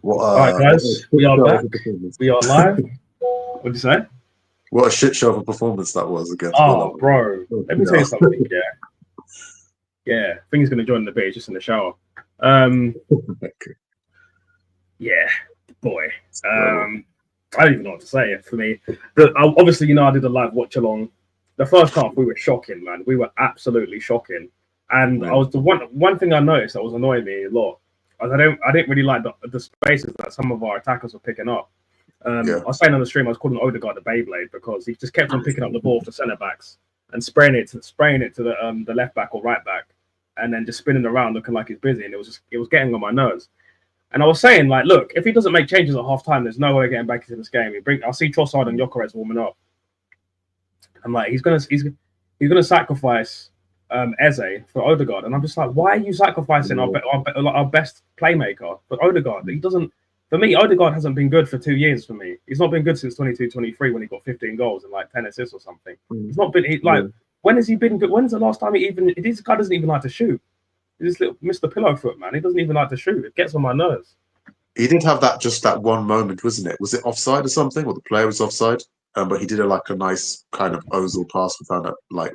What, All right, guys, we are back. We are live. What did you say? What a shit show of a performance that was against Oh, Villa. bro. Let me tell you something, Yeah, I think he's going to join the debate just in the shower. Yeah, boy. I don't even know what to say for me. Obviously, I did a live watch along. The first half, we were shocking, man. We were absolutely shocking. And I was the one thing I noticed that was annoying me a lot. I didn't really like the spaces that some of our attackers were picking up. I was saying on the stream, I was calling Odegaard a Beyblade because he just kept on picking up the ball to centre backs and spraying it to the left back or right back, and then just spinning around looking like he's busy, and it was getting on my nerves. And I was saying, like, look, if he doesn't make changes at half time, there's no way getting back into this game. I'll see Trossard and Gyökeres warming up. I'm like, he's gonna sacrifice Eze for Odegaard, and I'm just like, why are you sacrificing our best playmaker for Odegaard? He doesn't. For me, Odegaard hasn't been good for 2 years. For me, he's not been good since 22-23 when he got 15 goals and like 10 assists or something. He's not been when has he been good? When's the last time this guy doesn't even like to shoot? He's this little Mr. Pillowfoot, man. He doesn't even like to shoot. It gets on my nerves. He did have that one moment, wasn't it? Was it offside or something, or the player was offside? But he did a nice kind of Ozil pass without a the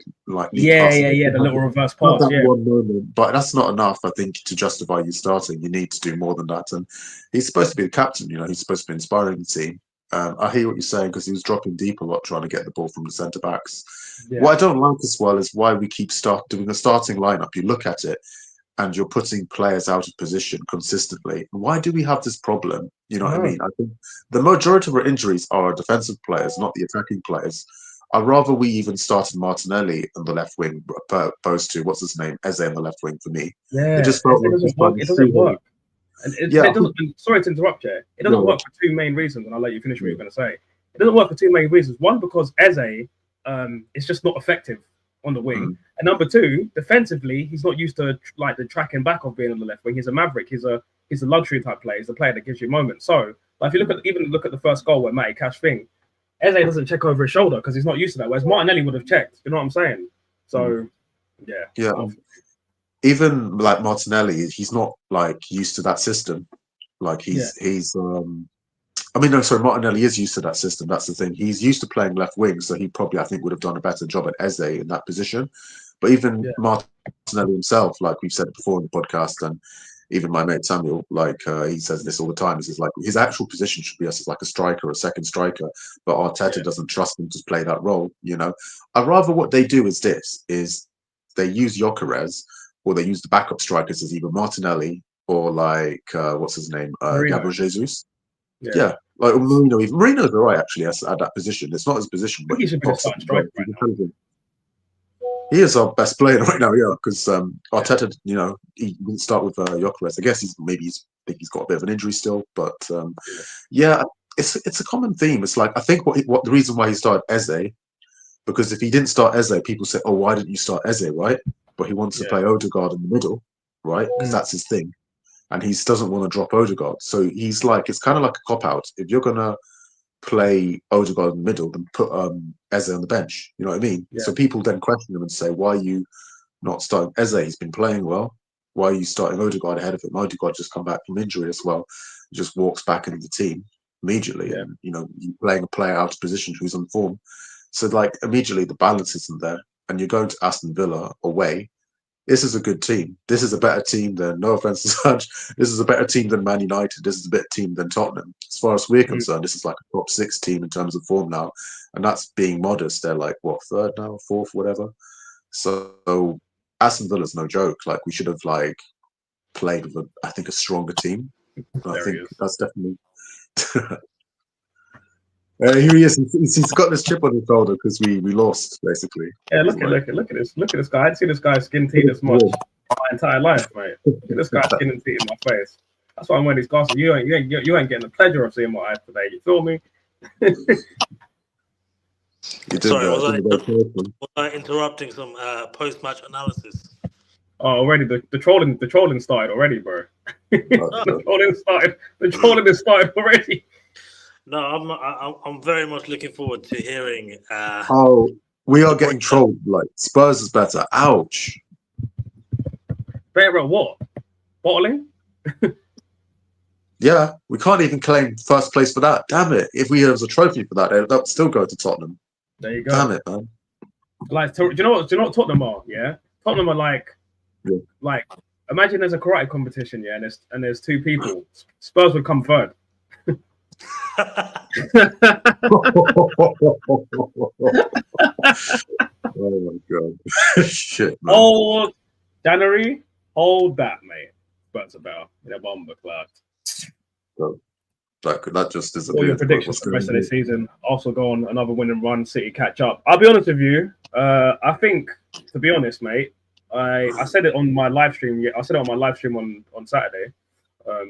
little reverse pass. One moment, but that's not enough, I think, to justify you starting. You need to do more than that. And he's supposed to be the captain. He's supposed to be inspiring the team. I hear what you're saying because he was dropping deep a lot, trying to get the ball from the centre backs. Yeah. What I don't like as well is why we keep doing a starting lineup. You look at it, and you're putting players out of position consistently. Why do we have this problem? You know what I mean? I think the majority of our injuries are defensive players, not the attacking players. I'd rather we even started Martinelli on the left wing, opposed to, what's his name, Eze on the left wing for me. Yeah, it just felt like it doesn't work. And it doesn't, sorry to interrupt you. It doesn't work for two main reasons, and I'll let you finish what you're going to say. It doesn't work for two main reasons. One, because Eze is just not effective on the wing, and number two, defensively, he's not used to the tracking back of being on the left wing. He's a maverick. He's a luxury type player. He's a player that gives you moments. So, if you look at the first goal where Matty Cash thing, Eze doesn't check over his shoulder because he's not used to that. Whereas Martinelli would have checked. You know what I'm saying? So, yeah. Even Martinelli, he's not used to that system. Martinelli is used to that system. That's the thing. He's used to playing left wing, so he probably, I think, would have done a better job at Eze in that position. But even Martinelli himself, like we've said before in the podcast, and even my mate Samuel, he says this all the time. He says his actual position should be as a striker, a second striker, but Arteta doesn't trust him to play that role. I'd rather what they do is they use Gyökeres, or they use the backup strikers as either Martinelli or what's his name, Gabriel Jesus. Yeah. Marino. Marino's all right actually at that position. It's not his position, but he should be starting striker right now. He is our best player right now, because Arteta, he didn't start with Gyökeres. I guess he's got a bit of an injury still, but it's a common theme. It's I think what the reason why he started Eze, because if he didn't start Eze, people say, oh, why didn't you start Eze, right? But he wants to play Odegaard in the middle, right? Because that's his thing. And he doesn't want to drop Odegaard. So he's it's kind of like a cop-out. If you're going to play Odegaard in the middle, then put Eze on the bench. You know what I mean? Yeah. So people then question him and say, why are you not starting Eze? He's been playing well. Why are you starting Odegaard ahead of him? Odegaard just come back from injury as well. He just walks back into the team immediately. Yeah. And, you're playing a player out of position who's on form. So, immediately the balance isn't there. And you're going to Aston Villa away. This is a good team. This is a better team than, no offense to such, this is a better team than Man United. This is a better team than Tottenham. As far as we're concerned, this is a top 6 team in terms of form now. And that's being modest. They're third now, fourth, whatever. So Aston Villa's no joke. We should have played with a stronger team. I think that's definitely here he is. He's got this chip on his shoulder because we lost, basically. Yeah, look at this. Look at this guy. I didn't see this guy skin teeth this much my entire life, mate. Look at this guy skin and teeth in my face. That's why I'm wearing these glasses. You ain't getting the pleasure of seeing my eyes today. You feel me? Sorry, was I interrupting some post-match analysis? Oh, already the trolling started already, bro. The trolling has started already. No, I'm very much looking forward to hearing. We are getting trolled. Spurs is better. Ouch. Better at what? Bottling? Yeah, we can't even claim first place for that. Damn it! If we have a trophy for that, that would still go to Tottenham. There you go. Damn it, man. Like, do you know what Tottenham are? Yeah, Tottenham are like, Yeah. like, imagine there's a karate competition, yeah, and there's two people. Spurs would come third. Oh my god! Shit, man. Oh, January, hold that, mate. Spurs are better in a bomber cloud. That just isn't. All your predictions for the rest of the season. Also go on another winning run. City catch up. I'll be honest with you. I think, to be honest, mate, I said it on my live stream. I said it on my live stream on Saturday. I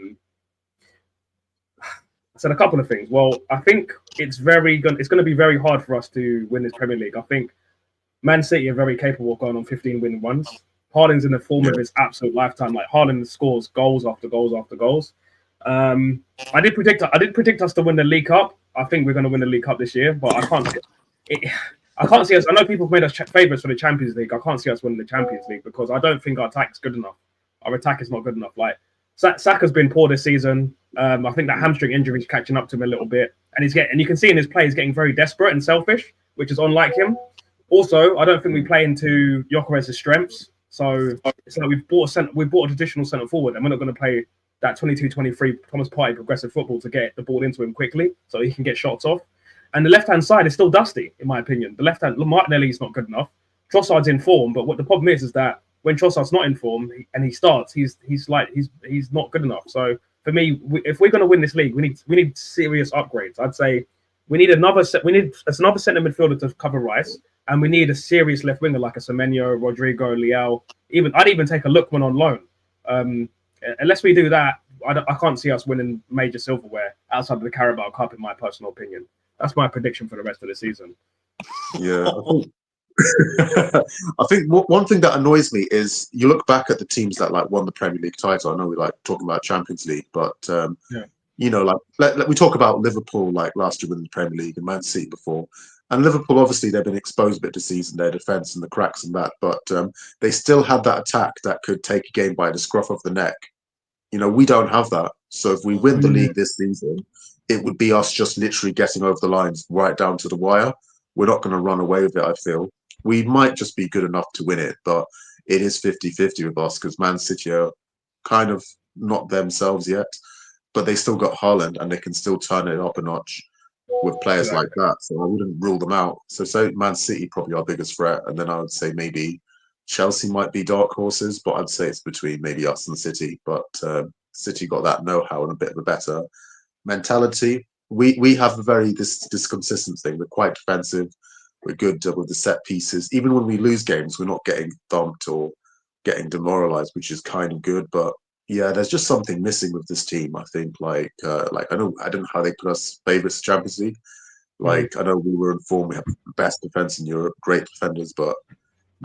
said a couple of things. Well, I think it's going to be very hard for us to win this Premier League. I think Man City are very capable of going on 15 winning runs. Haaland's in the form of his absolute lifetime. Like, Haaland scores goals after goals after goals. I did predict us to win the League Cup. I think we're going to win the League Cup this year, but I can't see us. I know people have made us favourites for the Champions League. I can't see us winning the Champions League because I don't think our attack is good enough. Our attack is not good enough. Like, Saka's been poor this season. I think that hamstring injury is catching up to him a little bit, and you can see in his play he's getting very desperate and selfish, which is unlike him. Also, I don't think we play into Gyökeres's strengths. So it's like we've bought a traditional centre forward, and we're not going to play that 22-23 Thomas Partey progressive football to get the ball into him quickly so he can get shots off. And the left-hand side is still dusty, in my opinion. The left-hand, Martinelli is not good enough. Trossard's in form, but what the problem is that when Trossard's not in form and he starts, he's not good enough. So for me, if we're going to win this league, we need serious upgrades. I'd say we need another centre midfielder to cover Rice, and we need a serious left winger like a Semenyo, Rodrigo, Leao. I'd even take a Lookman on loan. Unless we do that, I can't see us winning major silverware outside of the Carabao Cup, in my personal opinion. That's my prediction for the rest of the season. Yeah, I think one thing that annoys me is you look back at the teams that like won the Premier League title. I know we like talking about Champions League, but you know, like we talk about Liverpool like last year winning the Premier League and Man City before. And Liverpool, obviously, they've been exposed a bit this season, their defence and the cracks and that, but they still had that attack that could take a game by the scruff of the neck. You know, we don't have that. So if we win the league this season, it would be us just literally getting over the lines right down to the wire. We're not going to run away with it, I feel. We might just be good enough to win it, but it is 50-50 with us because Man City are kind of not themselves yet, but they still got Haaland and they can still turn it up a notch with players like that. So I wouldn't rule them out. So Man City probably our biggest threat, and then I would say maybe Chelsea might be dark horses, but I'd say it's between maybe us and City. But City got that know-how and a bit of a better mentality. We have this consistent thing. We're quite defensive. We're good with the set pieces. Even when we lose games, we're not getting thumped or getting demoralized, which is kind of good. But yeah, there's just something missing with this team. I think like I don't know how they put us favourites Champions League. Like I know we were in form. We have the best defense in Europe, great defenders, but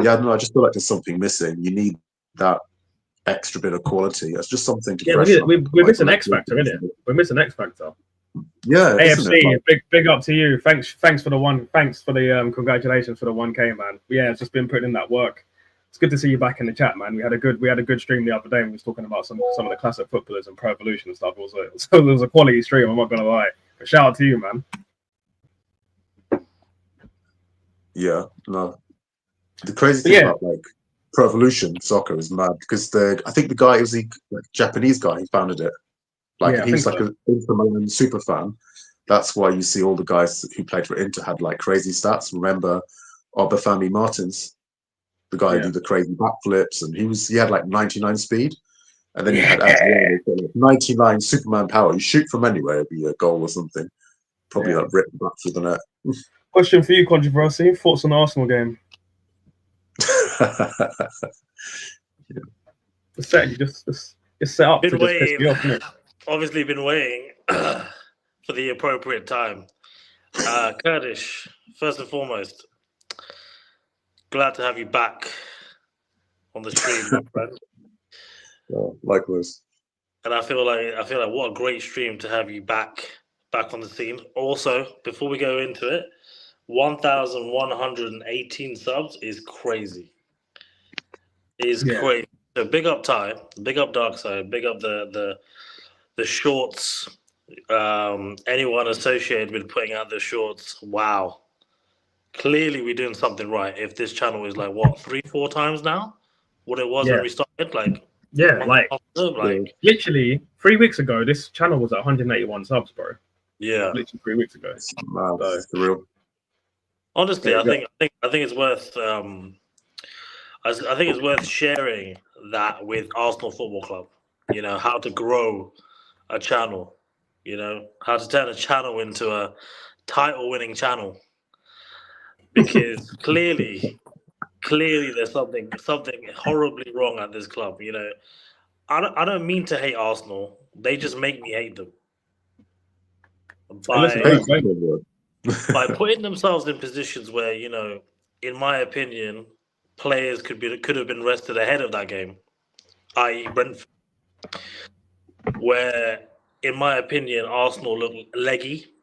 yeah, no, I just feel like there's something missing. You need that extra bit of quality. It's just something to we're missing X Factor, isn't it? We're missing X Factor. Yeah, AFC, big up to you. Thanks for the one. Thanks for the congratulations for the 1K, man. Yeah, it's just been putting in that work. It's good to see you back in the chat, man. We had a good stream the other day. And we was talking about some of the classic footballers and Pro Evolution and stuff. It was a quality stream. I'm not gonna lie. But shout out to you, man. Yeah, no. The crazy thing about like Pro Evolution soccer is mad because I think the guy was a Japanese guy. He founded it. Like he was like an Inter Milan super fan. That's why you see all the guys who played for Inter had like crazy stats. Remember Obafemi Martins, the guy who did the crazy backflips, and he had like 99 speed, and then you had 99 Superman power. You shoot from anywhere, it'd be a goal or something. Probably like ripped back through the net. Question for you, Controversy. Thoughts on the Arsenal game? Just set up. Been waiting. Obviously, been waiting for the appropriate time. Kurdish, first and foremost, glad to have you back on the stream, my friend. Likewise. And I feel like what a great stream to have you back on the scene. Also, before we go into it, 1,118 subs is crazy. Crazy. So big up Ty, big up Darkside, big up the the shorts, anyone associated with putting out the shorts, wow. Clearly, we're doing something right. If this channel is like what 3-4 times now, what it was when we started, like yeah, a month like after, like literally 3 weeks ago, this channel was at 181 subs, bro. yeah, Literally 3 weeks ago. Wow, So, it's real. honestly, I think it's worth. I think it's worth sharing that with Arsenal Football Club. You know how to grow a channel. You know how to turn a channel into a title-winning channel. Because clearly there's something horribly wrong at this club. You know, I don't mean to hate Arsenal. They just make me hate them by putting themselves in positions where, you know, in my opinion, players could have been rested ahead of that game, i.e. Brentford, where in my opinion Arsenal looked leggy.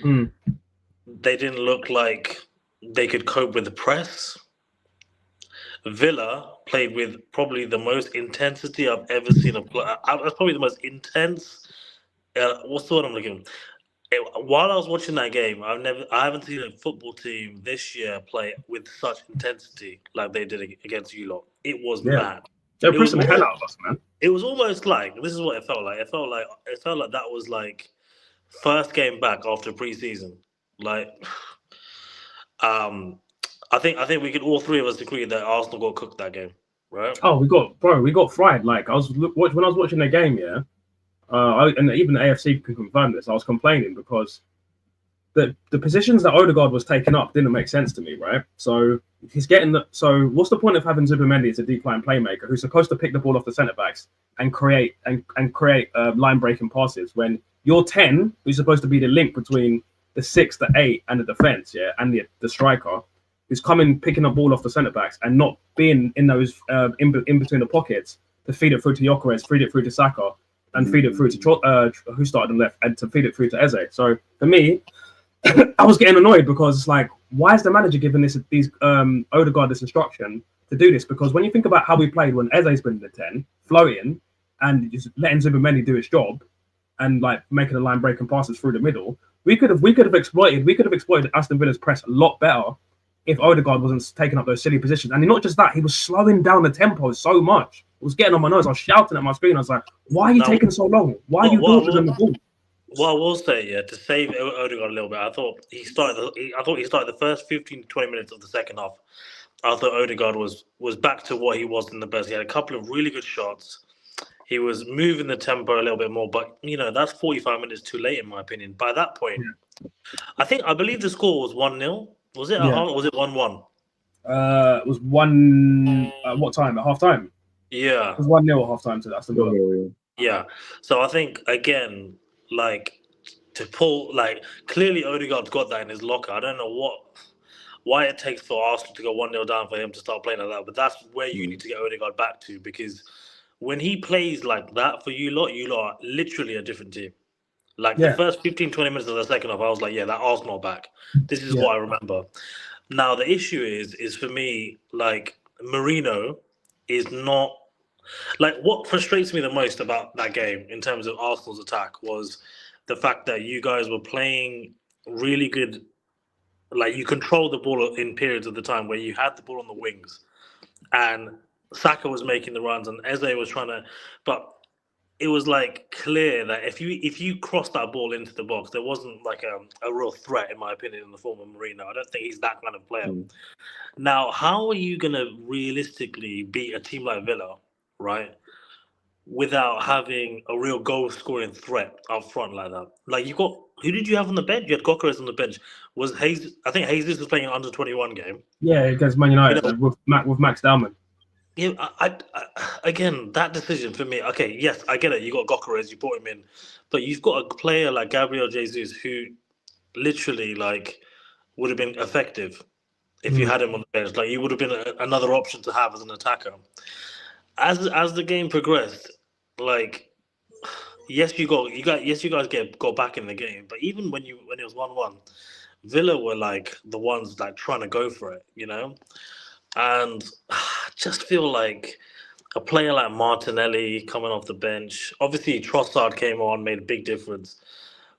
They didn't look like they could cope with the press. Villa played with probably the most intensity I've ever seen a player. That's probably the most intense. What's the word I'm looking? While I was watching that game, I haven't seen a football team this year play with such intensity like they did against you lot. It was mad. They're pressing the hell out of us, man. It was almost like, this is what it felt like. It felt like that was like first game back after preseason. Like, I think we could all three of us agree that Arsenal got cooked that game, right? Oh, we got fried. Like when I was watching the game, and even the AFC can confirm this. I was complaining because the positions that Odegaard was taking up didn't make sense to me, right? So he's getting so what's the point of having Zubimendi as a deep line playmaker who's supposed to pick the ball off the centre backs and create line breaking passes when you're 10, who's supposed to be the link between the 6, the 8, and the defense, and the striker, who's coming picking up ball off the centre backs and not being in those in between the pockets to feed it through to Gyökeres, feed it through to Saka, and feed it through to who started on left, and to feed it through to Eze. So for me, I was getting annoyed because it's like, why is the manager giving these Odegaard this instruction to do this? Because when you think about how we played when Eze's been in the 10, floating and just letting Zubimendi do his job and like making the line breaking passes through the middle, we could have exploited Aston Villa's press a lot better if Odegaard wasn't taking up those silly positions. And not just that, he was slowing down the tempo so much. It was getting on my nerves. I was shouting at my screen. I was like, why are you taking so long? Why are you dawdling the ball? Well, I will say, to save Odegaard a little bit, I thought he started the first 15 to 20 minutes of the second half. I thought Odegaard was back to what he was in the best. He had a couple of really good shots. He was moving the tempo a little bit more, but you know that's 45 minutes too late in my opinion. By that point, I believe the score was 1-0. Was it? Or was it 1-1? It was 1. At what time? At half time. Yeah, it was 1-0 at half time to Aston Villa. Yeah, so I think again, like to pull, like clearly Odegaard's got that in his locker. I don't know why it takes for Arsenal to go 1-0 down for him to start playing like that, but that's where you need to get Odegaard back to, because when he plays like that for you lot are literally a different team. Like the first 15, 20 minutes of the second half, I was like, that Arsenal back. This is what I remember. Now the issue is for me, like Marino is not, like what frustrates me the most about that game in terms of Arsenal's attack was the fact that you guys were playing really good, like you controlled the ball in periods of the time where you had the ball on the wings and Saka was making the runs and Eze was trying to, but it was like clear that if you crossed that ball into the box, there wasn't like a real threat, in my opinion, in the form of Marino. I don't think he's that kind of player. Now, how are you going to realistically beat a team like Villa, right, without having a real goal-scoring threat up front like that? Like you got, who did you have on the bench? You had Gyökeres on the bench. Was Hayes? I think Jesus was playing an under-21 game. Yeah, against Man United with Max Dowman. Yeah, I again, that decision for me. Okay, yes, I get it. You got Gyökeres, you brought him in, but you've got a player like Gabriel Jesus who literally like would have been effective if you had him on the bench. Like he would have been another option to have as an attacker. As the game progressed, like yes, you guys got back in the game, but even when it was 1-1, Villa were like the ones like trying to go for it, you know. And I just feel like a player like Martinelli coming off the bench. Obviously, Trossard came on, made a big difference.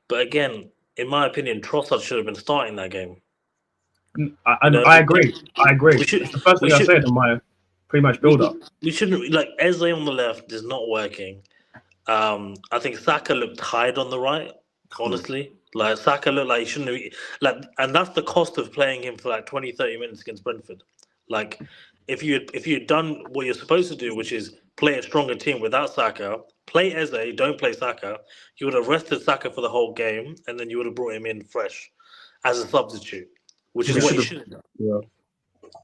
But again, in my opinion, Trossard should have been starting that game. I agree. I agree. We should, It's the first we thing I should, said in my pre-match build-up. we shouldn't like Eze on the left is not working. I think Saka looked tired on the right. Honestly, like Saka looked like he shouldn't have, and that's the cost of playing him for like 20, 30 minutes against Brentford. Like, if you'd done what you're supposed to do, which is play a stronger team without Saka, play Eze, don't play Saka, you would have rested Saka for the whole game, and then you would have brought him in fresh as a substitute, which is what you should have done. Yeah.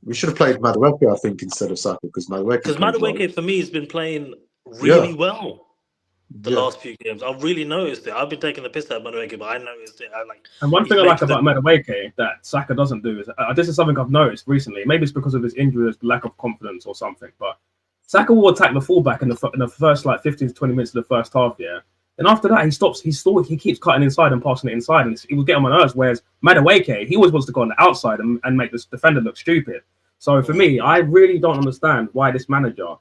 We should have played Madueke, I think, instead of Saka, because Madueke for me has been playing really well the last few games. I've really noticed it. I've been taking the piss out of Madueke, but I noticed it. And one thing I like about Madueke that Saka doesn't do is this is something I've noticed recently. Maybe it's because of his injury, lack of confidence, or something. But Saka will attack the fullback in the first like 15 to 20 minutes of the first half, yeah. And after that, he stops. He keeps cutting inside and passing it inside, and he will get on my nerves. Whereas Madueke, he always wants to go on the outside and make this defender look stupid. So for me, I really don't understand why this manager.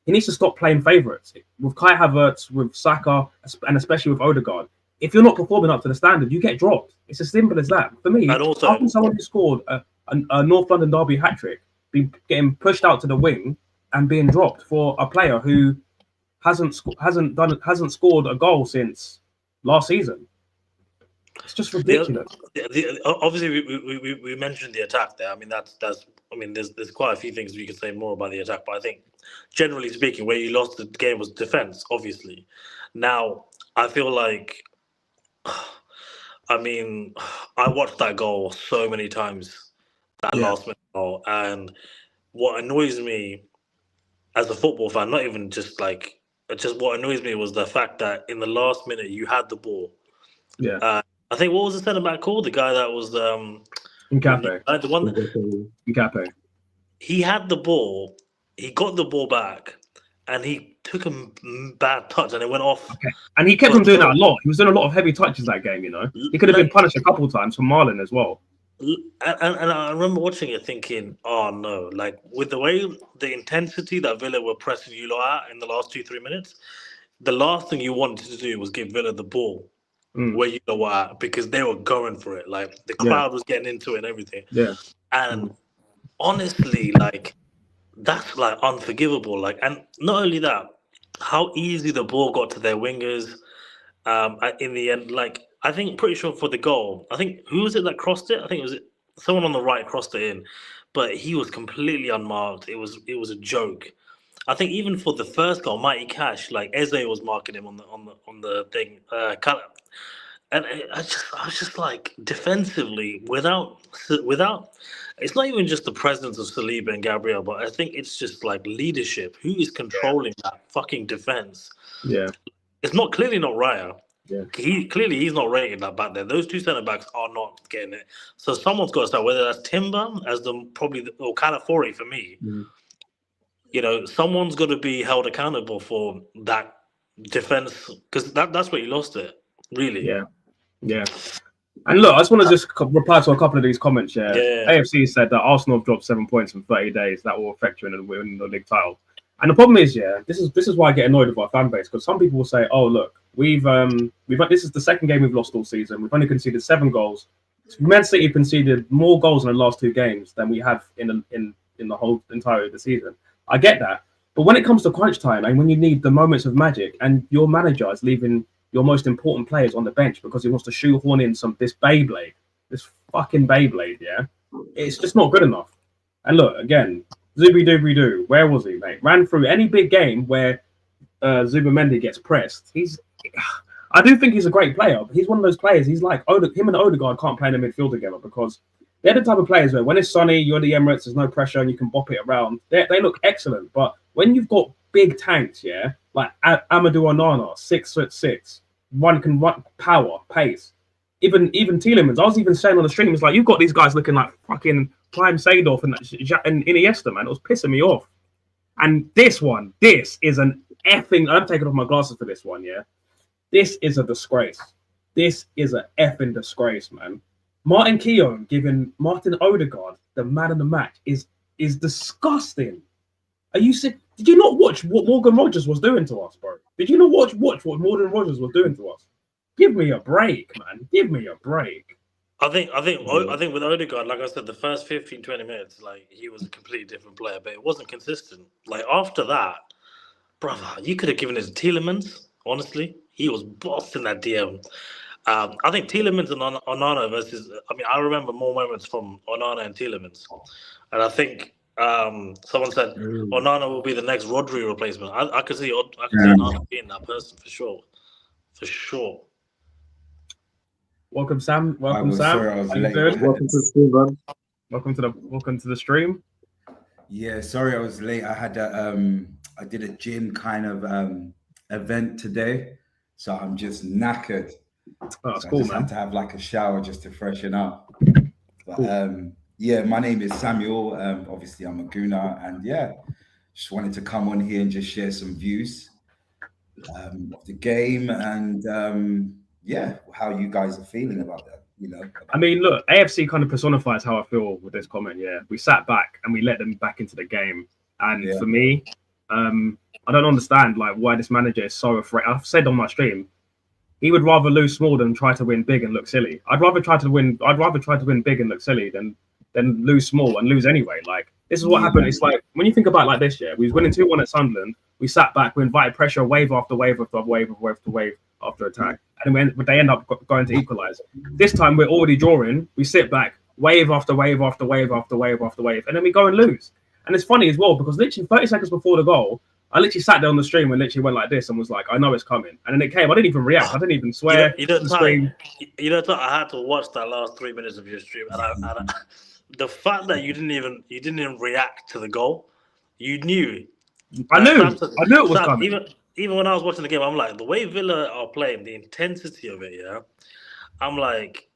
He needs to stop playing favourites with Kai Havertz, with Saka, and especially with Odegaard. If you're not performing up to the standard, you get dropped. It's as simple as that. For me, and also, how can someone who scored a North London derby hat-trick be getting pushed out to the wing and being dropped for a player who hasn't scored a goal since last season? It's just ridiculous. Obviously, we mentioned the attack there. I mean, there's quite a few things we could say more about the attack, but I think generally speaking, where you lost the game was defense. Obviously, now I feel like, I mean, I watched that goal so many times, that last minute goal, and what annoys me as a football fan, not even just what annoys me was the fact that in the last minute you had the ball. Yeah. I think, what was the centre back called? The guy that was Nkape. The one Nkape. He had the ball. He got the ball back, and he took a bad touch, and it went off. Okay. And he kept on doing that a lot. He was doing a lot of heavy touches that game. You know, he could have been punished a couple of times from Marlon as well. And I remember watching it, thinking, "Oh no!" Like, with the way the intensity that Villa were pressing you lot at in the last 2-3 minutes, the last thing you wanted to do was give Villa the ball. Where you know what, because they were going for it, like the crowd was getting into it and everything. Yeah, and honestly, like that's like unforgivable. Like, and not only that, how easy the ball got to their wingers. In the end, like I think, pretty sure for the goal, I think who was it that crossed it? I think it was someone on the right crossed it in, but he was completely unmarked. It was a joke. I think even for the first goal, Mighty Cash, like Eze was marking him on the thing. And I was just like, defensively, without, it's not even just the presence of Saliba and Gabriel, but I think it's just like leadership. Who is controlling that fucking defense? Yeah, it's clearly not Raya. Yeah, he's not rating that back there. Those two centre backs are not getting it. So someone's got to start. Whether that's Timber or Calafiori for me. Mm-hmm. You know, someone's got to be held accountable for that defense, because that's where you lost it, really. Yeah. And look, I just want to reply to a couple of these comments. Yeah. AFC said that Arsenal have dropped 7 points in 30 days. That will affect you in the league title. And the problem is, this is why I get annoyed with our fan base, because some people will say, "Oh, look, we've this is the second game we've lost all season. We've only conceded 7 goals. Man City conceded more goals in the last 2 games than we have in the whole entire of the season." I get that, but when it comes to crunch time and when you need the moments of magic, and your manager is leaving your most important players on the bench because he wants to shoehorn in this fucking Beyblade, it's just not good enough. And look, again, Zubi-Dooby-Doo, where was he, mate? Ran through any big game where Zubimendi gets pressed. I do think he's a great player, but he's one of those players. He's like, him and Odegaard can't play in the midfield together, because they're the type of players where when it's sunny, you're the Emirates, there's no pressure, and you can bop it around. They look excellent. But when you've got big tanks, like Amadou Onana, 6'6", one can run, power, pace. Even Tielemans, I was even saying on the stream, it's like, you've got these guys looking like fucking Prime Seedorf and Iniesta, man. It was pissing me off. And this is an effing... I'm taking off my glasses for this one, This is a disgrace. This is an effing disgrace, man. Martin Keown giving Martin Odegaard the man of the match is disgusting. Are you sick? Did you not watch what Morgan Rogers was doing to us, bro? Did you not watch what Morgan Rogers was doing to us? Give me a break, man. Give me a break. I think with Odegaard, like I said, the first 15, 20 minutes, like he was a completely different player, but it wasn't consistent. Like after that, brother, you could have given it to Tielemans. Honestly, he was bossing that DM. I think Tielemans and Onana versus. I mean, I remember more moments from Onana and Tielemans, and I think someone said Onana will be the next Rodri replacement. I could see Onana being that person for sure, for sure. Welcome, Sam. Welcome, Sam. Sorry, I was late. Welcome to the stream, man. Welcome to the stream. Yeah, sorry I was late. I had I did a gym kind of event today, so I'm just knackered. Oh, that's so cool, I just man. had to have like a shower just to freshen up. But Cool. yeah, my name is Samuel. Obviously I'm a Gooner, and yeah, just wanted to come on here and just share some views of the game and yeah, how you guys are feeling about that, you know. I mean, look, AFC kind of personifies how I feel with this comment. Yeah, we sat back and we let them back into the game, and for me, I don't understand like why this manager is so afraid. I've said on my stream, he would rather lose small than try to win big and look silly. I'd rather try to win big and look silly than lose small and lose anyway. Like this is what happened. It's like when you think about it like this, yeah, we was winning 2-1 at Sunderland. We sat back, we invited pressure, wave after wave after wave after wave after attack, and then they end up going to equalize. This time we're already drawing. We sit back, wave after wave after wave after wave after wave, and then we go and lose. And it's funny as well because literally 30 seconds before the goal, I literally sat there on the stream and literally went like this and was like, I know it's coming. And then it came. I didn't even react. I didn't even swear. I had to watch that last 3 minutes of your stream, and the fact that you didn't even react to the goal, you knew. I knew it was coming. Even when I was watching the game, I'm like, the way Villa are playing, the intensity of it, yeah. I'm like,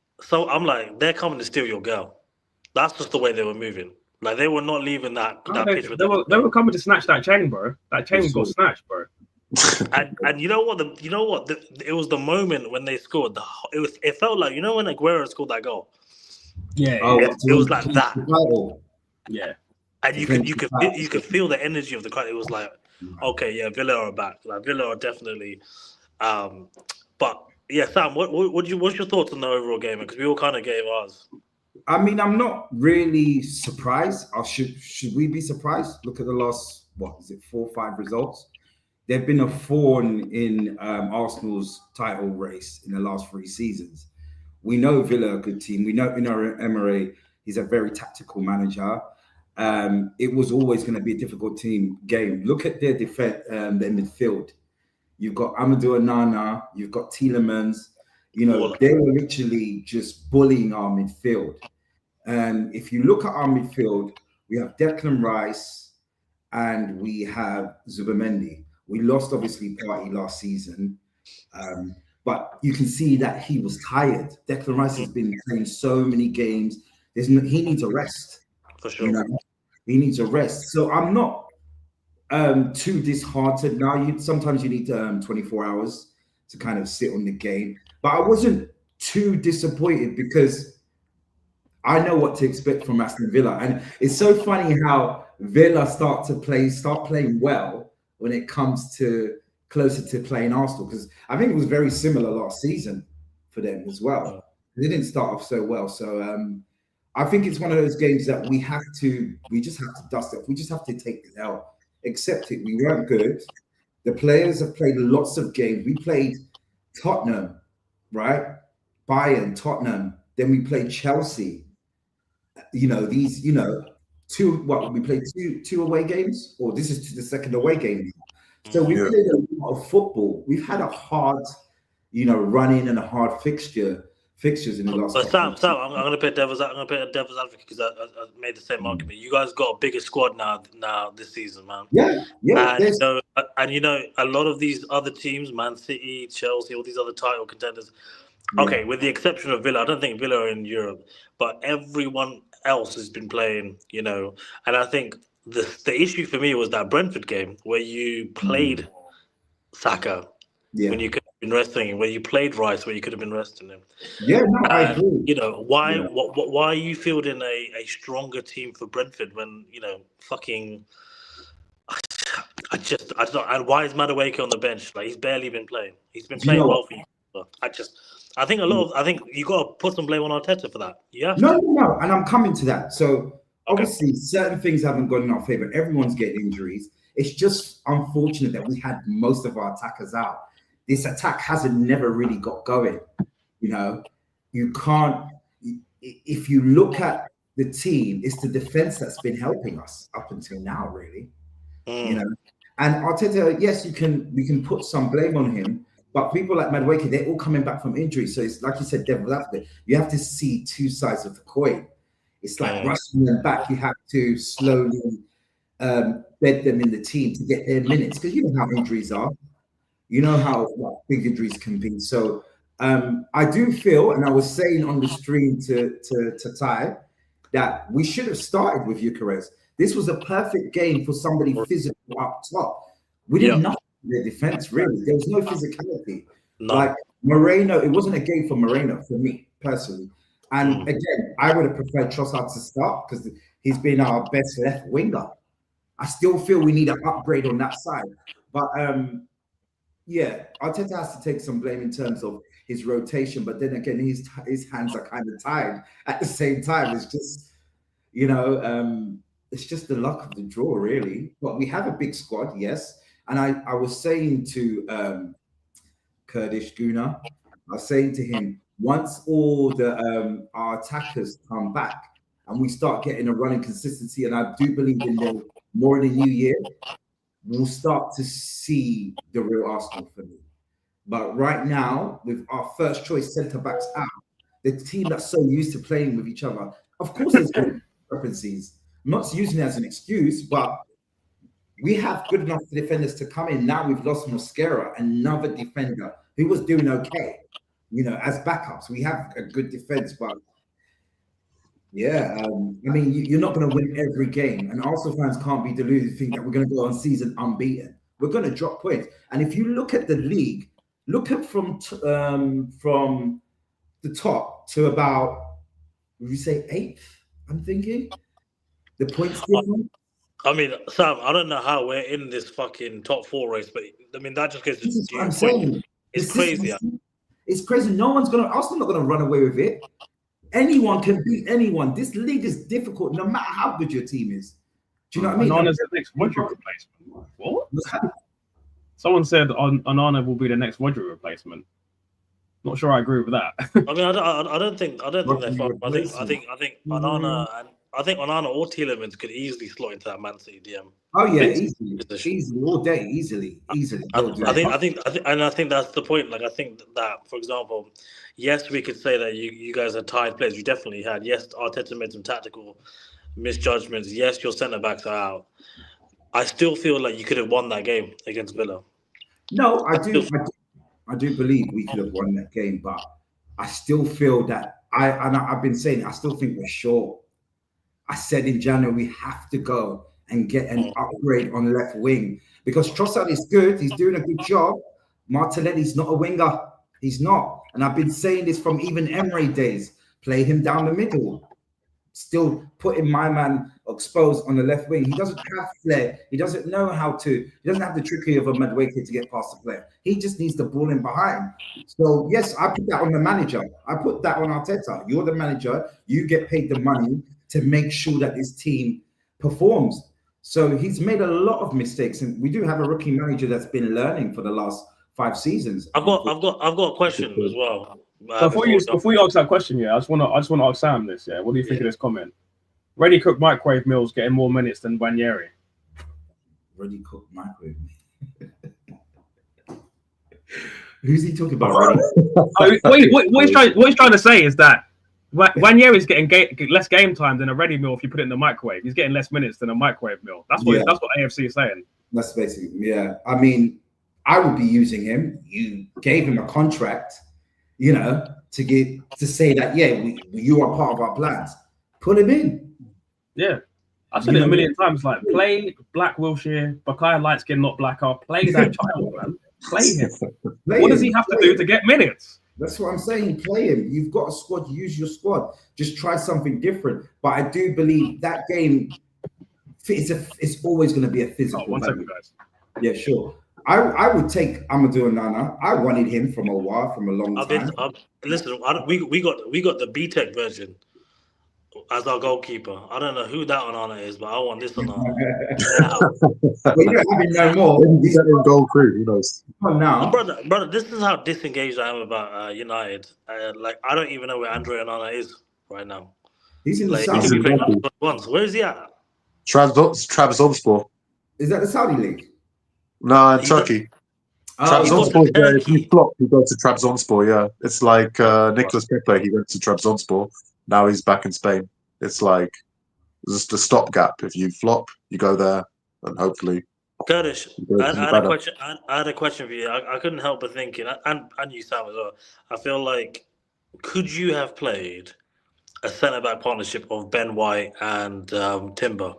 they're coming to steal your girl. That's just the way they were moving. Like they were not leaving that pitch. They were coming to snatch that chain, bro. That chain got snatched, bro. and you know what? It was the moment when they scored. It felt like, you know, when Aguero scored that goal. Yeah, it was like that. Yeah, and you could feel the energy of the crowd. It was like, okay, yeah, Villa are back. Like Villa are definitely. But yeah, Sam, what's your thoughts on the overall game? Because we all kind of gave ours. I mean, I'm not really surprised. Or should we be surprised? Look at the last 4 or 5 results. They've been a thorn in Arsenal's title race in the last 3 seasons. We know Villa are a good team. We know Emery, he's a very tactical manager. It was always going to be a difficult game. Look at their defense, their midfield. You've got Amadou Onana, you've got Tielemans. You know, they were literally just bullying our midfield. And if you look at our midfield, we have Declan Rice and we have Zubimendi. We lost, obviously, Partey last season. But you can see that he was tired. Declan Rice has been playing so many games. He needs a rest. For sure. You know? He needs a rest. So I'm not too disheartened now. Sometimes you need 24 hours to kind of sit on the game. But I wasn't too disappointed because I know what to expect from Aston Villa. And it's so funny how Villa start playing well when it comes to closer to playing Arsenal, because I think it was very similar last season for them as well. They didn't start off so well. So I think it's one of those games that we just have to dust off. We just have to take it out, accept it. We weren't good. The players have played lots of games. We played Tottenham, right? Bayern, Tottenham. Then we played Chelsea. You know, we played two away games, or this is the second away game. So we played a lot of football. We've had a hard, run in and a hard fixtures in the last. But Sam, I'm going to play devil's advocate because I made the same argument. You guys got a bigger squad now this season, man. Yeah. And a lot of these other teams, Man City, Chelsea, all these other title contenders. Okay, with the exception of Villa, I don't think Villa are in Europe, but everyone else has been playing, and I think the issue for me was that Brentford game where you played Saka when you could have been resting him, where you played Rice where you could have been resting him. Yeah, no, I agree. Why are you fielding a stronger team for Brentford when, fucking... I don't. And why is Madueke on the bench? Like he's barely been playing. He's been Do you playing know well for you. But I think I think you got to put some blame on Arteta for that. Yeah. No, and I'm coming to that. So obviously, certain things haven't gone in our favor. Everyone's getting injuries. It's just unfortunate that we had most of our attackers out. This attack hasn't never really got going. You know, you can't. If you look at the team, it's the defense that's been helping us up until now, really. You know, and Arteta, yes, we can put some blame on him, but people like Madueke, they're all coming back from injury. So it's like you said, devil advocate. You have to see two sides of the coin. It's like rushing them back. You have to slowly bed them in the team to get their minutes, because you know how injuries are. You know how big injuries can be. So I do feel, and I was saying on the stream to Ty, that we should have started with Eucharist. This was a perfect game for somebody physical up top. We didn't know their defense, really. There was no physicality. No. Like Moreno, it wasn't a game for Moreno, for me, personally. And again, I would have preferred Trossard to start because he's been our best left winger. I still feel we need an upgrade on that side. But yeah, Arteta has to take some blame in terms of his rotation. But then again, his hands are kind of tied at the same time. It's just, you know, it's just the luck of the draw, really. But we have a big squad, yes. And I was saying to Kurdish Guna, I was saying to him, once all the our attackers come back and we start getting a running consistency, and I do believe in the more in the new year, we'll start to see the real Arsenal for me. But right now, with our first choice centre backs out, the team that's so used to playing with each other, of course, there's discrepancies. I'm not using it as an excuse, but we have good enough defenders to come in. Now we've lost Mosquera, another defender who was doing okay, you know, as backups. We have a good defense, but yeah, I mean, you're not going to win every game, and Arsenal fans can't be deluded to think that we're going to go on season unbeaten. We're going to drop points, and if you look at the league, look at from the top to about, would you say 8th? I'm thinking the points difference. I mean, Sam, I don't know how we're in this fucking top 4 race, but I mean that just goes to do I'm saying. It's crazy. It's crazy. Arsenal not gonna run away with it. Anyone can beat anyone. This league is difficult, no matter how good your team is. Do you know what I mean? Onana's the next Rodri replacement. What? Someone said Onana will be the next Rodri replacement. Not sure I agree with that. I mean, I don't think they're far. I think Onana and I think Onana or Tielemans could easily slot into that Man City DM. Oh yeah, easily all day, easily. I think that's the point. Like I think that, for example, yes, we could say that you guys are tired players. You definitely had. Yes, Arteta made some tactical misjudgments. Yes, your centre backs are out. I still feel like you could have won that game against Villa. No, I do believe we could have won that game, but I still feel that I've been saying I still think we're short. I said in January we have to go and get an upgrade on left wing because Trossard is good. He's doing a good job. Martinelli's not a winger. He's not. And I've been saying this from even Emery days. Play him down the middle. Still putting my man exposed on the left wing. He doesn't have flair. He doesn't know how to. He doesn't have the trickery of a Madueke to get past the player. He just needs the ball in behind. So yes, I put that on the manager. I put that on Arteta. You're the manager. You get paid the money to make sure that this team performs. So he's made a lot of mistakes, and we do have a rookie manager that's been learning for the last 5 seasons. I've got a question as well. Before you ask that question, yeah, I just want to ask Sam this. Yeah, what do you think of this comment? Ready cooked microwave meals getting more minutes than Ranieri. Ready cooked microwave. Who's he talking about? What he's trying to say is that Ranieri's getting less game time than a ready meal if you put it in the microwave. He's getting less minutes than a microwave meal. That's what AFC is saying. That's basically, yeah. I mean, I would be using him. You gave him a contract, you know, to say that, yeah, you are part of our plans. Put him in. Yeah. I've said it a million times, like, play Black Wilshere, Bakaya Lightskin, not Blacker. Play that child, man. Play him. What does he have to do to get minutes? That's what I'm saying. Play him. You've got a squad. Use your squad. Just try something different. But I do believe that game, it's always going to be a physical. One second, guys. Yeah, sure. I would take Amadou Onana. I wanted him from a long time. Listen, we got the B-Tech version as our goalkeeper. I don't know who that Onana is, but I want this Onana now. Well, you don't have him no more. Maybe he's in goal crew. Who knows? Now, brother, this is how disengaged I am about United. Like, I don't even know where Andre Onana is right now. He's in the Like, Saudi he could be League. playing once. Where is he at? Trabzonspor. Is that the Saudi League? No, in Turkey. Trabzonspor. Yeah, if you flop, you go to Trabzonspor. Yeah, it's like Nicolas Pepe. He went to Trabzonspor. Now he's back in Spain. It's like just a stopgap. If you flop, you go there, and hopefully. Kurdish, I had a question. I had a question for you. I couldn't help but thinking, and you, Sam, as well. I feel like, could you have played a centre-back partnership of Ben White and Timber?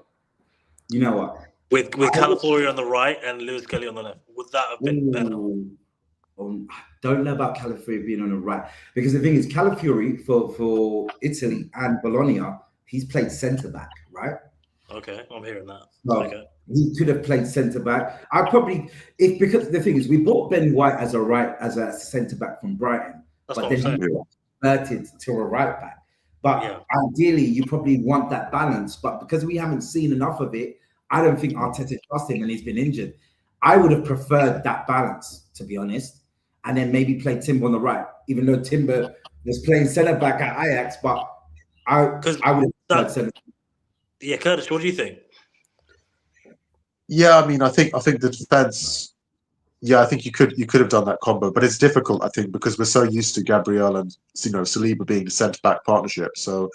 You know what? With Calafiori on the right and Lewis Kelly on the left, would that have been better? I don't know about Calafiori being on the right, because the thing is, Calafiori for Italy and Bologna, he's played centre back, right? Okay, I'm hearing that. So okay. He could have played centre back. Because the thing is, we bought Ben White as a centre back from Brighton, That's but what then I'm he converted to a right back. But ideally, you probably want that balance. But because we haven't seen enough of it, I don't think Arteta trusts him, and he's been injured. I would have preferred that balance, to be honest, and then maybe play Timber on the right, even though Timber was playing centre back at Ajax. But I would have preferred centre. Yeah, Curtis, what do you think? Yeah, I mean, I think the defense. Yeah, I think you could have done that combo, but it's difficult, I think, because we're so used to Gabriel and Saliba being the centre back partnership. So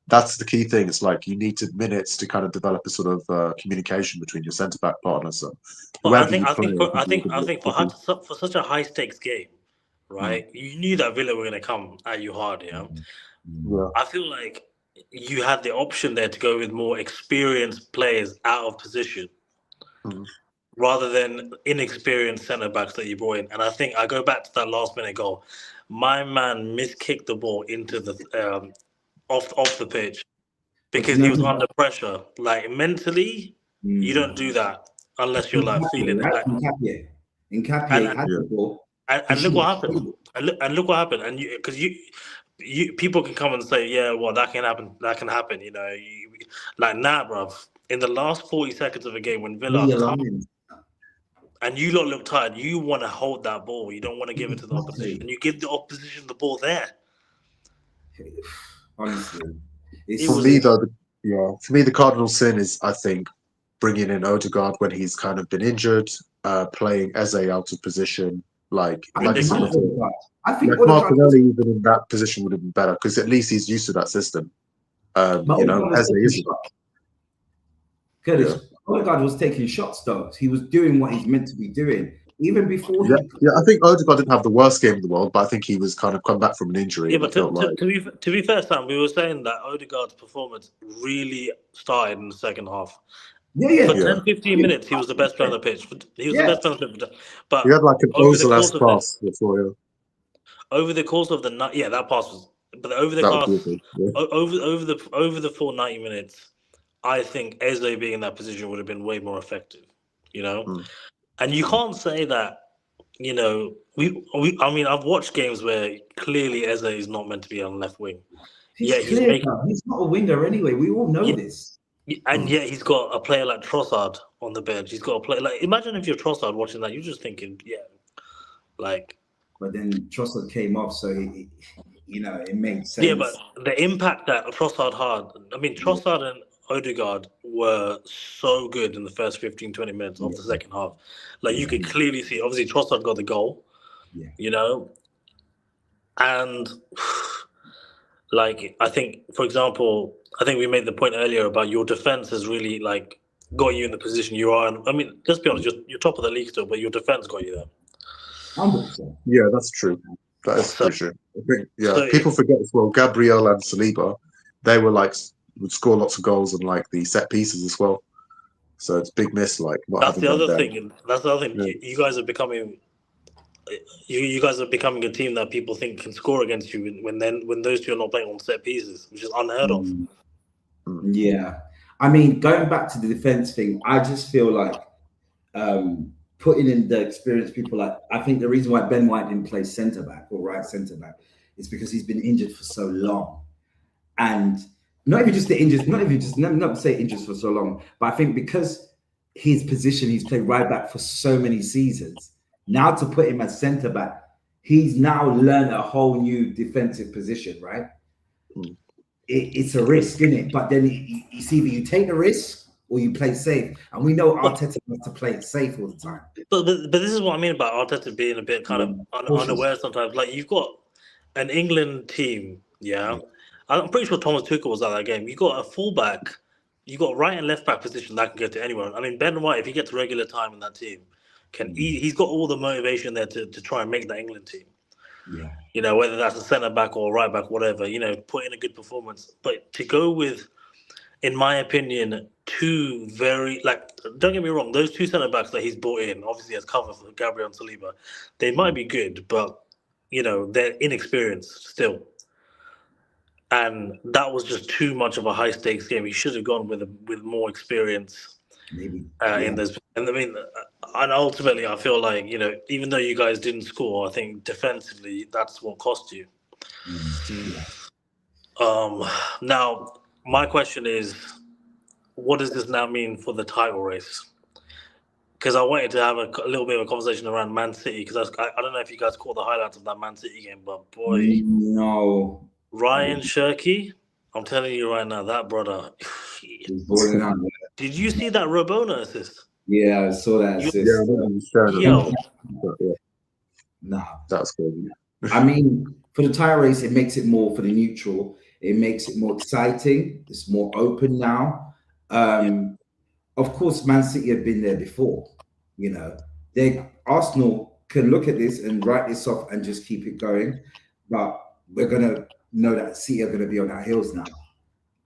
that's the key thing. It's like you need minutes to kind of develop a sort of communication between your centre back partners. So I think for such a high stakes game, right? You knew that Villa were going to come at you hard. Yeah. I feel like you had the option there to go with more experienced players out of position, rather than inexperienced centre backs that you brought in. And I think I go back to that last minute goal. My man miskicked the ball into the off the pitch because he was under pressure. Like, mentally, you don't do that unless you're like feeling it. Nkapie had the ball. And look what happened. And look what happened. And because you people can come and say, yeah, well, that can happen. That can happen. You know, like, nah, bruv. In the last 40 seconds of a game, when Villa come and you lot look tired, you want to hold that ball. You don't want to give it to the opposition. You give the opposition the ball there. Honestly, for me, the cardinal sin is, I think, bringing in Odegaard when he's kind of been injured, playing Eze out of position. I think Martinelli even in that position would have been better, because at least he's used to that system. Eze isn't. Odegaard was taking shots, though. He was doing what he's meant to be doing. Even before I think Odegaard didn't have the worst game in the world, but I think he was kind of come back from an injury. Yeah, but to be fair, Sam, we were saying that Odegaard's performance really started in the second half. For 10-15 minutes, he was the best player on the pitch. He was the best player on the pitch. But he had like an Ozil-esque pass before. Over the course of the night, that pass was. But over the over the full 90 minutes, I think Eze being in that position would have been way more effective. You know. And you can't say that, I mean, I've watched games where clearly Eze is not meant to be on left wing. He's not a winger anyway. We all know this. And yet he's got a player like Trossard on the bench. He's got a player like, imagine if you're Trossard watching that, you're just thinking, like. But then Trossard came off, so it made sense. Yeah, but the impact that Trossard had, I mean, Trossard and Odegaard were so good in the first 15-20 minutes of the second half. Like, you could clearly see, obviously Trossard got the goal, and like, I think, for example, we made the point earlier about your defense has really like got you in the position you are in. I mean, let's be honest, you're top of the league still, but your defense got you there. 100%. Yeah, that's true. That is true. I think, people forget as well, Gabriel and Saliba, they were like, would score lots of goals and like the set pieces as well. So it's big miss. Like, that's the other thing. That's the other thing. Yeah. You guys are becoming. You guys are becoming a team that people think can score against you when those two are not playing on set pieces, which is unheard of. Yeah, I mean, going back to the defense thing, I just feel like putting in the experienced people. Like, I think the reason why Ben White didn't play centre back or right centre back is because he's been injured for so long, and not even just the injuries, not even just not to say injuries for so long, but I think because his position, he's played right back for so many seasons. Now to put him as centre back, he's now learned a whole new defensive position, right? It's a risk, isn't it? But then it's either you take the risk or you play safe. And we know Arteta wants to play it safe all the time. But this is what I mean about Arteta being a bit kind of unaware sometimes. Like, you've got an England team, I'm pretty sure Thomas Tuchel was at that game. You got a fullback, you got right and left back position that can get to anyone. I mean, Ben White, if he gets regular time in that team, he's got all the motivation there to try and make that England team. Yeah. You know, whether that's a centre back or right back, whatever, you know, put in a good performance. But to go with, in my opinion, two very, like, don't get me wrong, those two centre backs that he's brought in, obviously as cover for Gabriel and Saliba, they might be good, but, you know, they're inexperienced still. And that was just too much of a high stakes game. He should have gone with more experience. Maybe in those. And I mean, and ultimately, I feel like, you know, even though you guys didn't score, I think defensively that's what cost you. Now, my question is, what does this now mean for the title race? Because I wanted to have a little bit of a conversation around Man City, because I don't know if you guys caught the highlights of that Man City game, but boy, no. Ryan Shirky, I'm telling you right now, that brother. Did you see that Rabona assist? Yeah, I saw that assist. Yo. Nah, that's good. I mean, for the tire race, it makes it more, for the neutral, it makes it more exciting. It's more open now. Of course, Man City have been there before. You know, Arsenal can look at this and write this off and just keep it going. But we're gonna know that City are going to be on our heels now,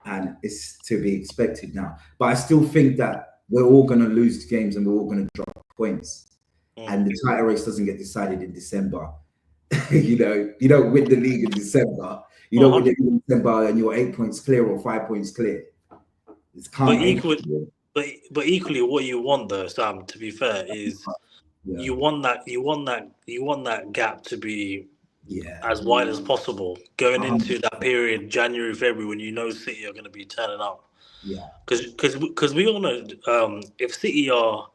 and it's to be expected now. But I still think that we're all going to lose games and we're all going to drop points, and the title race doesn't get decided in December. You know, you don't win the league in December. You don't win the league in December, and you're 8 points clear or 5 points clear. It's but equally, what you want though, Sam, to be fair, is you want that gap to be as wide as possible going into that period, January, February, when you know City are going to be turning up. Yeah, because we all know if City are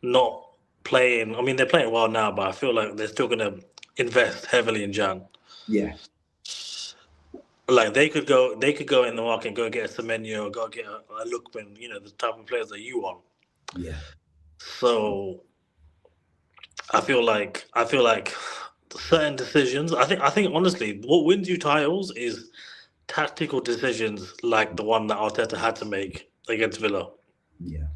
not playing, I mean they're playing well now, but I feel like they're still going to invest heavily in Jan. Yeah, like they could go in the market and go get a Semenyo, or go get a Lookman, you know, the type of players that you want. Yeah. So I feel like certain decisions. I think honestly, what wins you titles is tactical decisions like the one that Arteta had to make against Villa. Yeah.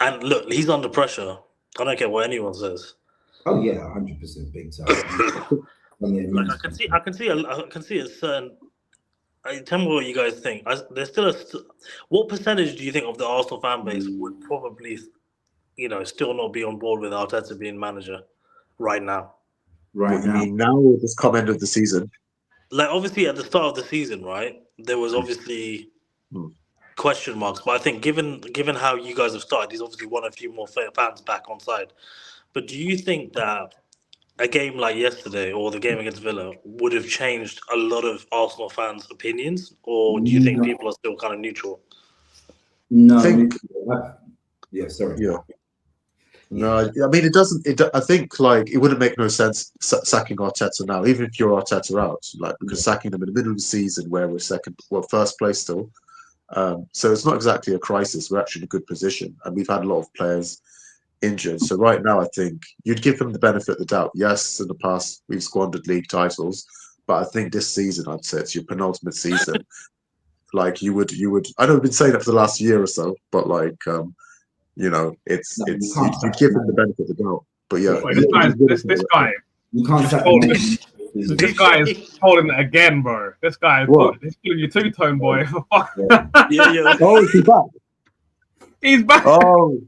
And look, he's under pressure. I don't care what anyone says. Oh yeah, 100% big time. Like I can see a certain. Tell me what you guys think. There's still what percentage do you think of the Arsenal fan base would probably, you know, still not be on board with Arteta being manager right now? What you mean now, or this come end of the season? Like, obviously at the start of the season, right? There was obviously question marks, but I think given how you guys have started, he's obviously won a few more fans back on side. But do you think that a game like yesterday or the game against Villa would have changed a lot of Arsenal fans' opinions, or do you think people are still kind of neutral? No. No, I mean it doesn't. I think like it wouldn't make no sense sacking Arteta now, even if you're Arteta out, like because sacking them in the middle of the season where we're first place still. So it's not exactly a crisis. We're actually in a good position, and we've had a lot of players injured. So right now, I think you'd give them the benefit of the doubt. Yes, in the past we've squandered league titles, but I think this season, I'd say it's your penultimate season. Like you would. I know we've been saying that for the last year or so, but like. You know, you give him the benefit of the doubt. But yeah, this guy. You can't This guy is holding it again, bro. This guy is pulling you two-tone, boy. Yeah. Oh, is he back? He's back. Oh,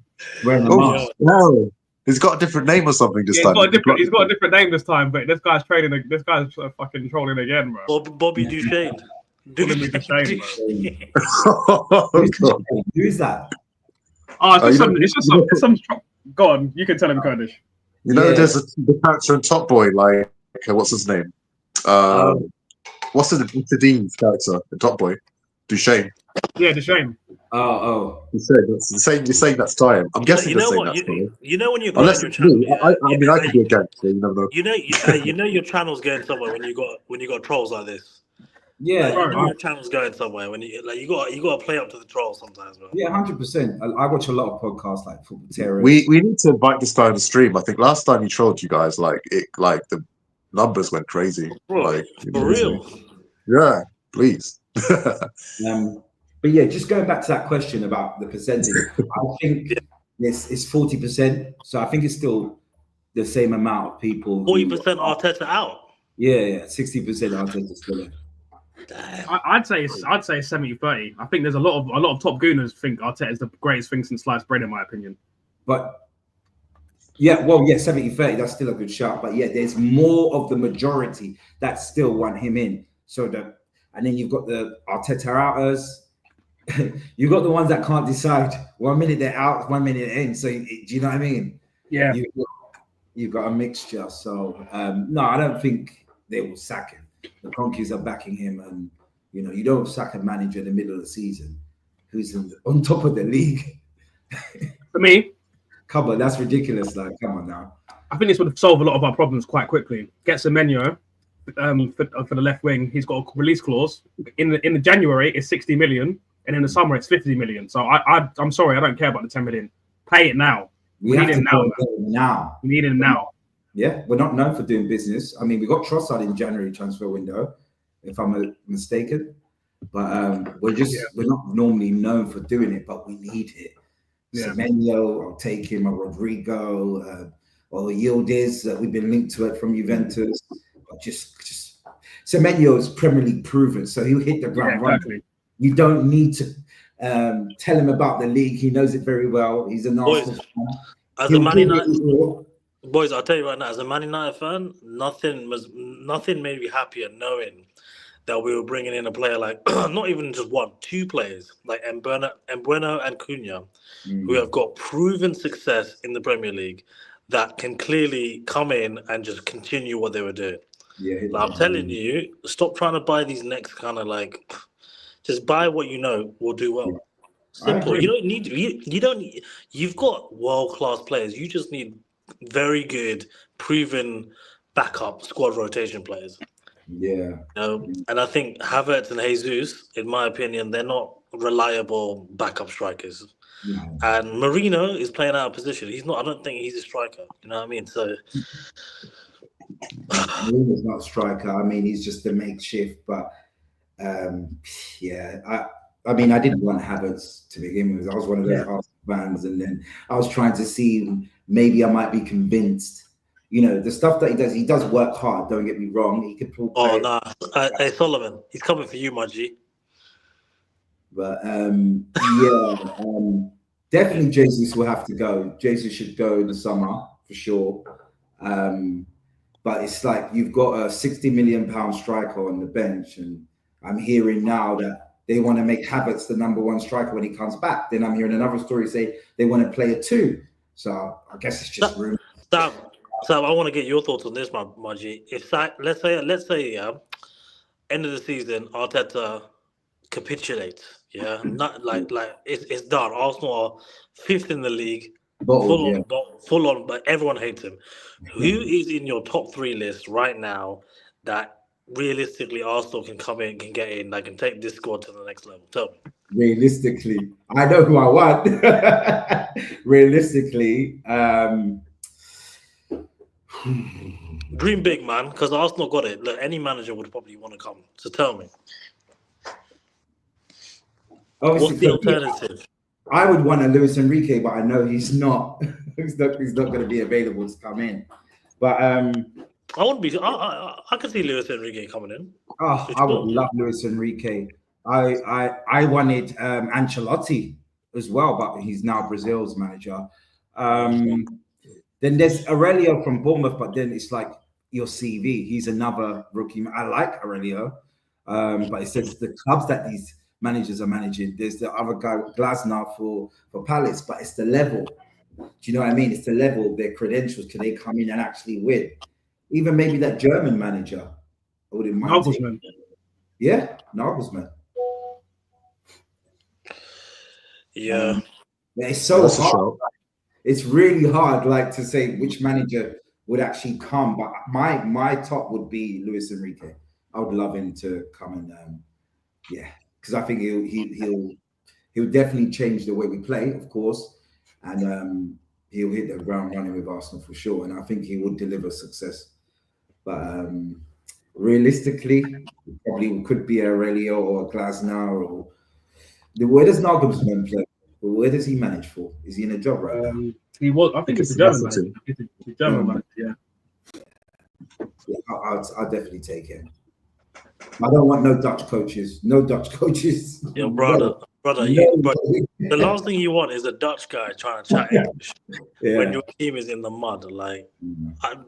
no. He's got a different name or something this time. He's got a different name this time, but this guy's trading. This guy's fucking trolling again, bro. Bobby Duchesne. Duchesne, Oh, God. Who is that? Oh, it's just some Go on, you can tell him, Kurdish. You know, there's the character in Top Boy, like what's his name? What's the Dean's character in Top Boy? Duchesne. Yeah, Duchesne. Duchesne. That's the same. You're saying that's time. I'm guessing you know saying what? that's time. You know when you're Unless growing it's your channel. me. I mean, I could be a gangster. You never know. You know your channel's going somewhere when you got trolls like this. Yeah, Like, you know your channel's going somewhere when you got to play up to the trolls sometimes, bro. Yeah, 100%. I watch a lot of podcasts like Football Terror. We need to invite this guy on the stream. I think last time he trolled you guys, like the numbers went crazy. Bro, like for real. Yeah, please. But yeah, just going back to that question about the percentage, I think it's 40%. So I think it's still the same amount of people. 40% Arteta out. Yeah, 60% Arteta still in. I'd say it's 70-30. I think there's a lot of top gooners think Arteta is the greatest thing since sliced bread, in my opinion. But yeah, 70-30, that's still a good shot. But yeah, there's more of the majority that still want him in. And then you've got the Arteta outers. You've got the ones that can't decide. 1 minute they're out, 1 minute they're in. So do you know what I mean? Yeah. You've got a mixture. So no, I don't think they will sack him. The Conkies are backing him, and you don't sack a manager in the middle of the season who's on top of the league. For me, come on, that's ridiculous. Like, come on now. I think this would solve a lot of our problems quite quickly. Get Semenyo for the left wing. He's got a release clause. In the January, it's 60 million, and in the summer, it's 50 million. So I'm sorry, I don't care about the 10 million. Pay it now. We need him now. We need him now. Yeah, we're not known for doing business. I mean, we got Trossard in January transfer window, if I'm mistaken. But we're not normally known for doing it, but we need it. Yeah. Semenyo, I'll take him, or Rodrigo, or Yildiz. We've been linked to it from Juventus. But just Semenyo is Premier League proven, so he'll hit the ground running. You don't need to tell him about the league. He knows it very well. He's an Arsenal fan. As a Man United, boys, I'll tell you right now, as a Man United fan, nothing made me happier knowing that we were bringing in a player like not even just one, two players like Mbeumo and Cunha, who have got proven success in the Premier League that can clearly come in and just continue what they were doing. Yeah, I'm telling you, stop trying to buy these next kind of like. Just buy what you know will do well. Simple. You don't need. You don't. You've got world-class players. You just need very good, proven backup squad rotation players. Yeah. And I think Havertz and Jesus, in my opinion, they're not reliable backup strikers. No. And Marino is playing out of position. He's not. I don't think he's a striker. You know what I mean? So. Marino's not a striker. I mean, he's just a makeshift, but. I mean, I didn't want Havertz to begin with. I was one of those Arsenal fans, and then I was trying to see maybe I might be convinced. The stuff that he does work hard. Don't get me wrong. He could pull. Oh no, hey Solomon, he's coming for you, my G. But definitely Jesus will have to go. Jesus should go in the summer for sure. But it's like you've got a £60 million striker on the bench, and I'm hearing now that they want to make Havertz the number one striker when he comes back. Then I'm hearing another story say they want to play a 2. So I guess it's just room. Sam, I want to get your thoughts on this, my G. If let's say, end of the season, Arteta capitulates. Yeah, not like it's done. Arsenal are 5th in the league, full on, but everyone hates him. Who is in your top 3 list right now that realistically Arsenal can come in, can get in, that can take this squad to the next level? Tell me. Realistically, I know who I want. Realistically, dream big, man, because Arsenal got it. Look, any manager would probably want to come. So tell me, what's the alternative? I would want a Luis Enrique, but I know he's not. he's not going to be available to come in. But I wouldn't be. I could see Luis Enrique coming in. Oh, I would love Luis Enrique. I wanted Ancelotti as well, but he's now Brazil's manager. Then there's Aurelio from Bournemouth, but then it's like your CV. He's another rookie. I like Aurelio, but it says the clubs that these managers are managing. There's the other guy, Glasner for Palace, but it's the level. Do you know what I mean? It's the level of their credentials. Can they come in and actually win? Even maybe that German manager, I wouldn't mind. Nagelsmann. Yeah, Nagelsmann. Yeah. It's so hard. It's really hard, like, to say which manager would actually come. But my top would be Luis Enrique. I would love him to come and because I think he'll definitely change the way we play, of course, and he'll hit the ground running with Arsenal for sure. And I think he would deliver success. But realistically, it probably could be a Aurelio or a Glasner or where does Nagelsmann play? Where does he manage for? Is he in a job right now? He was. I think it's a German manager. It's a German manager. Yeah, I'll definitely take him. I don't want no Dutch coaches. No Dutch coaches. Yeah, brother. The last thing you want is a Dutch guy trying to chat English when your team is in the mud. Like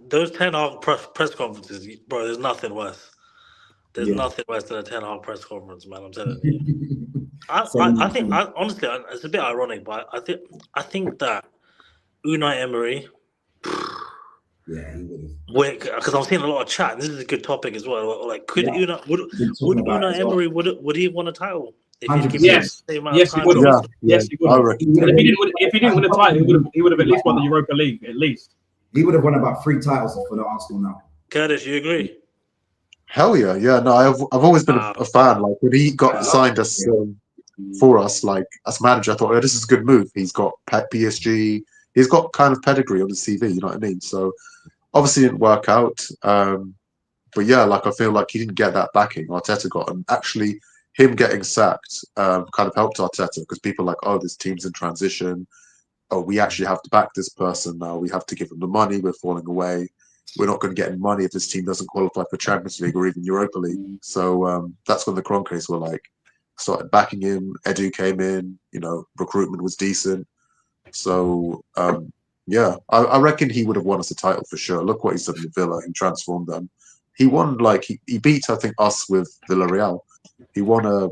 those 10 Hag press conferences, bro. There's nothing worse. There's nothing worse than a 10 Hag press conference, man. I'm telling you. I think honestly, it's a bit ironic, but I think that Unai Emery. Yeah, he would have. Because I'm seeing a lot of chat. And this is a good topic as well. Like, would Unai Emery would he have won a title? Yes, he would have. Yes, he would have. If he didn't win a title, he would have at least won the Europa League. At least he would have won about 3 titles for the Arsenal now. Curtis, you agree? Hell yeah, yeah. No, I've always been a fan. Like when he got signed us for us, like as manager, I thought, oh, this is a good move. He's got PSG. He's got kind of pedigree on his CV. You know what I mean? So obviously it didn't work out. But yeah, like I feel like he didn't get that backing Arteta got, and actually him getting sacked kind of helped Arteta because people are like, oh, this team's in transition. Oh, we actually have to back this person now. We have to give him the money. We're falling away. We're not going to get any money if this team doesn't qualify for Champions League or even Europa League. So that's when the Kroenkes were like, started backing him. Edu came in, you know, recruitment was decent. So yeah, I reckon he would have won us a title for sure. Look what he's done with Villa. He transformed them. He won, like, he beat, I think, us with Villarreal. He won a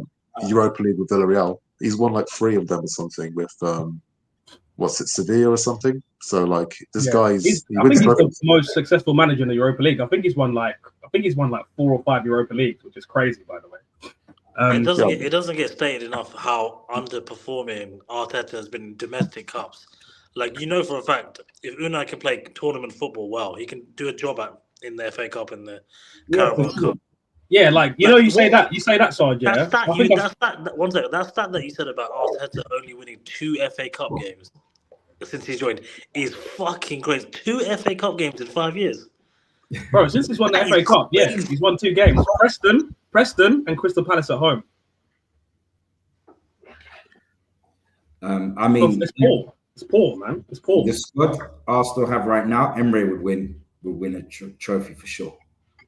Europa League with Villarreal. He's won like 3 of them or something with what's it, Sevilla or something. So like this guy's I think he's the most successful manager in the Europa League. I think he's won like 4 or 5 Europa Leagues, which is crazy, by the way. It doesn't get stated enough how underperforming Arteta has been in domestic cups. Like, you know for a fact, if Unai can play tournament football well, he can do a job in the FA Cup and the Carabao Cup. Yeah, like you say that, Sarge. Yeah, one second. That stat that you said about Arteta only winning 2 FA Cup games since he's joined is fucking crazy. 2 FA Cup games in 5 years, bro. Since he's won the FA Cup, he's won 2 games. Preston, and Crystal Palace at home. I mean, it's poor, man. It's poor. The squad Arsenal have right now, Emery would win a trophy for sure,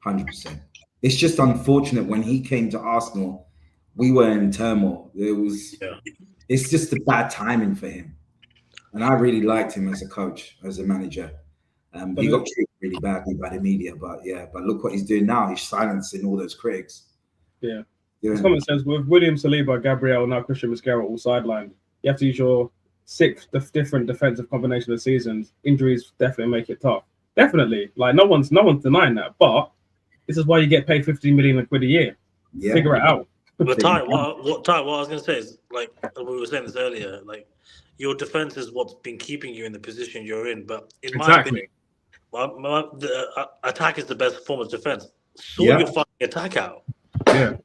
100%. It's just unfortunate when he came to Arsenal, we were in turmoil. It's just a bad timing for him. And I really liked him as a coach, as a manager. He got treated really badly by the media, but look what he's doing now. He's silencing all those critics. Yeah. This comment says, with William Saliba, Gabriel, now Christian Mascara all sidelined, you have to use your 6th different defensive combination of seasons. Injuries definitely make it tough. Definitely. Like no one's denying that. But this is why you get paid 15 million quid a year. Yeah. Figure it out. But Ty, what I was going to say is, like we were saying this earlier, like your defense is what's been keeping you in the position you're in. But in my opinion, the attack is the best form of defense. Sort your fucking attack out. Yeah.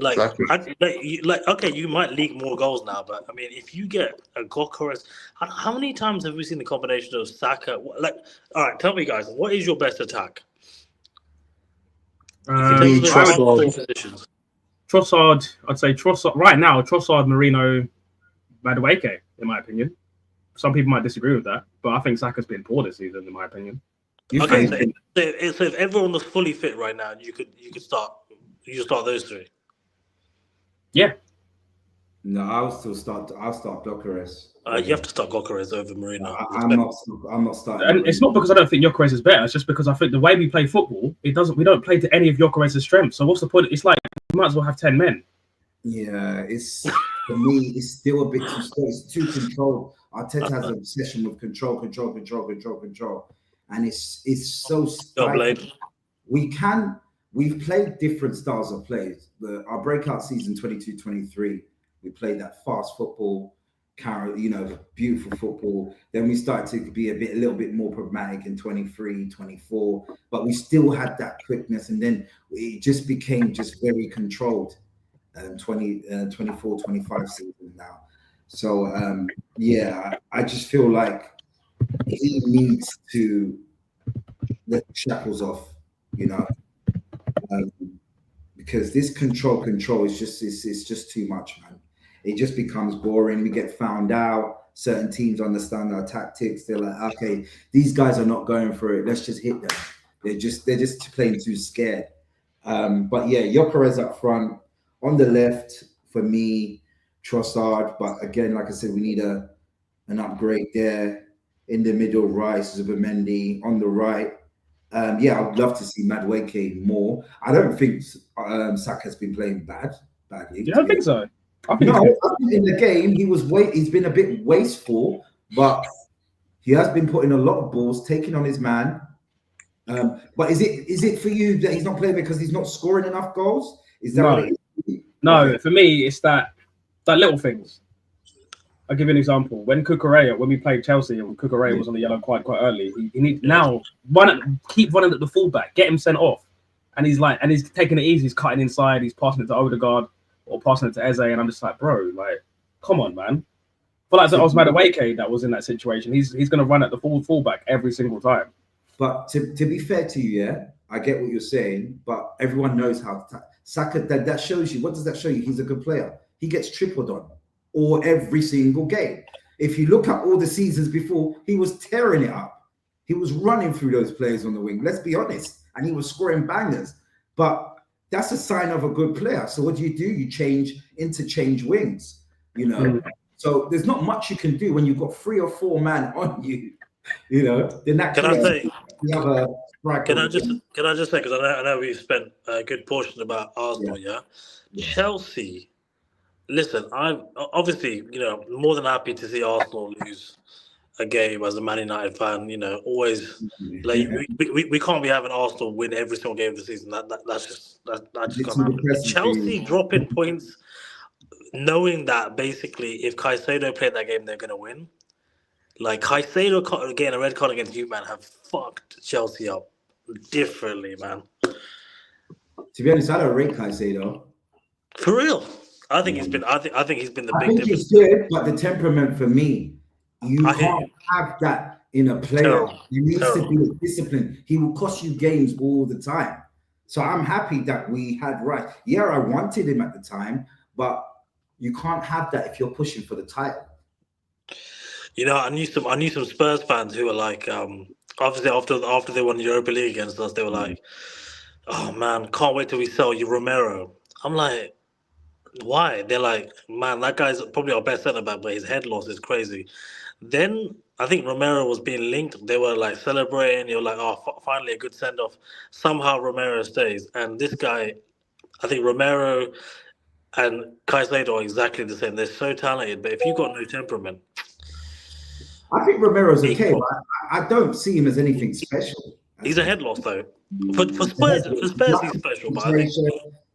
Like, okay, you might leak more goals now, but I mean, if you get a Gyökeres, how many times have we seen the combination of Saka? Like, all right, tell me, guys, what is your best attack? Trossard, I'd say Trossard right now. Trossard, Marino, Madueke, in my opinion. Some people might disagree with that, but I think Saka's been poor this season, in my opinion. Okay, so if everyone was fully fit right now, you could start those 3. Yeah. No, I'll start Gyökeres. You have to start Gyökeres over Marino. I'm not starting. And it's not because I don't think Gyökeres is better. It's just because I think the way we play football, we don't play to any of Gyökeres' strengths. So what's the point? It's like you might as well have 10 men. Yeah, it's for me. It's still a bit too slow. It's too controlled. Arteta has an obsession with control, and it's so stifling. We've played different styles of plays. Our breakout season 22-23, we played that fast football, beautiful football. Then we started to be a little bit more pragmatic in 23, 24, but we still had that quickness. And then it just became just very controlled. 24, 25 season now. So I just feel like he needs to let the shackles off, because this control is just it's just too much, man. It just becomes boring. We get found out. Certain teams understand our tactics. They're like, okay, these guys are not going for it. Let's just hit them. They're just playing too scared. But yeah, Gyökeres up front. On the left, for me, Trossard. But again, like I said, we need an upgrade there. In the middle, Rice, Zubimendi. On the right, I'd love to see Madueke more. I don't think Saka's been playing badly. Yeah, I think so. I think in the game, he's been a bit wasteful, but he has been putting a lot of balls, taking on his man. But is it for you that he's not playing because he's not scoring enough goals? Is that what it is? No, Okay. For me, it's that little things. I'll give you an example. When we played Chelsea, and Cucurella was on the yellow quite early, he needs now keep running at the fullback, get him sent off, and he's taking it easy. He's cutting inside, he's passing it to Odegaard or passing it to Eze, and I'm just like, bro, like, come on, man. But like, I was Madueke that was in that situation. He's going to run at the fullback every single time. But to be fair to you, yeah, I get what you're saying, but everyone knows how to Saka, that shows you, what does that show you? He's a good player. He gets tripled on or every single game. If you look at all the seasons before, he was tearing it up. He was running through those players on the wing, let's be honest, and he was scoring bangers. But that's a sign of a good player. So what do? You interchange wings, So there's not much you can do when you've got 3 or 4 man on you, Then that Can I say? Can I just say, because I know we've spent a good portion about Arsenal, yeah? Chelsea. Listen, I'm obviously, more than happy to see Arsenal lose a game as a Man United fan. Always like we can't be having Arsenal win every single game of the season. That's just can't happen. Chelsea dropping points, knowing that basically if Caicedo played that game, they're gonna win. Like Caicedo getting a red card against you, man, have fucked Chelsea up differently, man. To be honest, I don't rate Caicedo. For real, I think he's been. I think he's been the big difference. He's good, but the temperament for me, you can't have that in a player. You need to be disciplined. He will cost you games all the time. So I'm happy that we had Rice. Yeah, I wanted him at the time, but you can't have that if you're pushing for the title. I knew some Spurs fans who were like, obviously after they won the Europa League against us, they were like, "Oh man, can't wait till we sell you Romero." I'm like, why? They're like, "Man, that guy's probably our best centre back, but his head loss is crazy." Then I think Romero was being linked. They were like celebrating. You're like, "Oh, finally a good send off." Somehow Romero stays, and this guy, I think Romero and Caicedo are exactly the same. They're so talented, but if you've got no temperament. I think Romero's okay, but I don't see him as anything special. He's a head loss though. For Spurs, he's special. But I think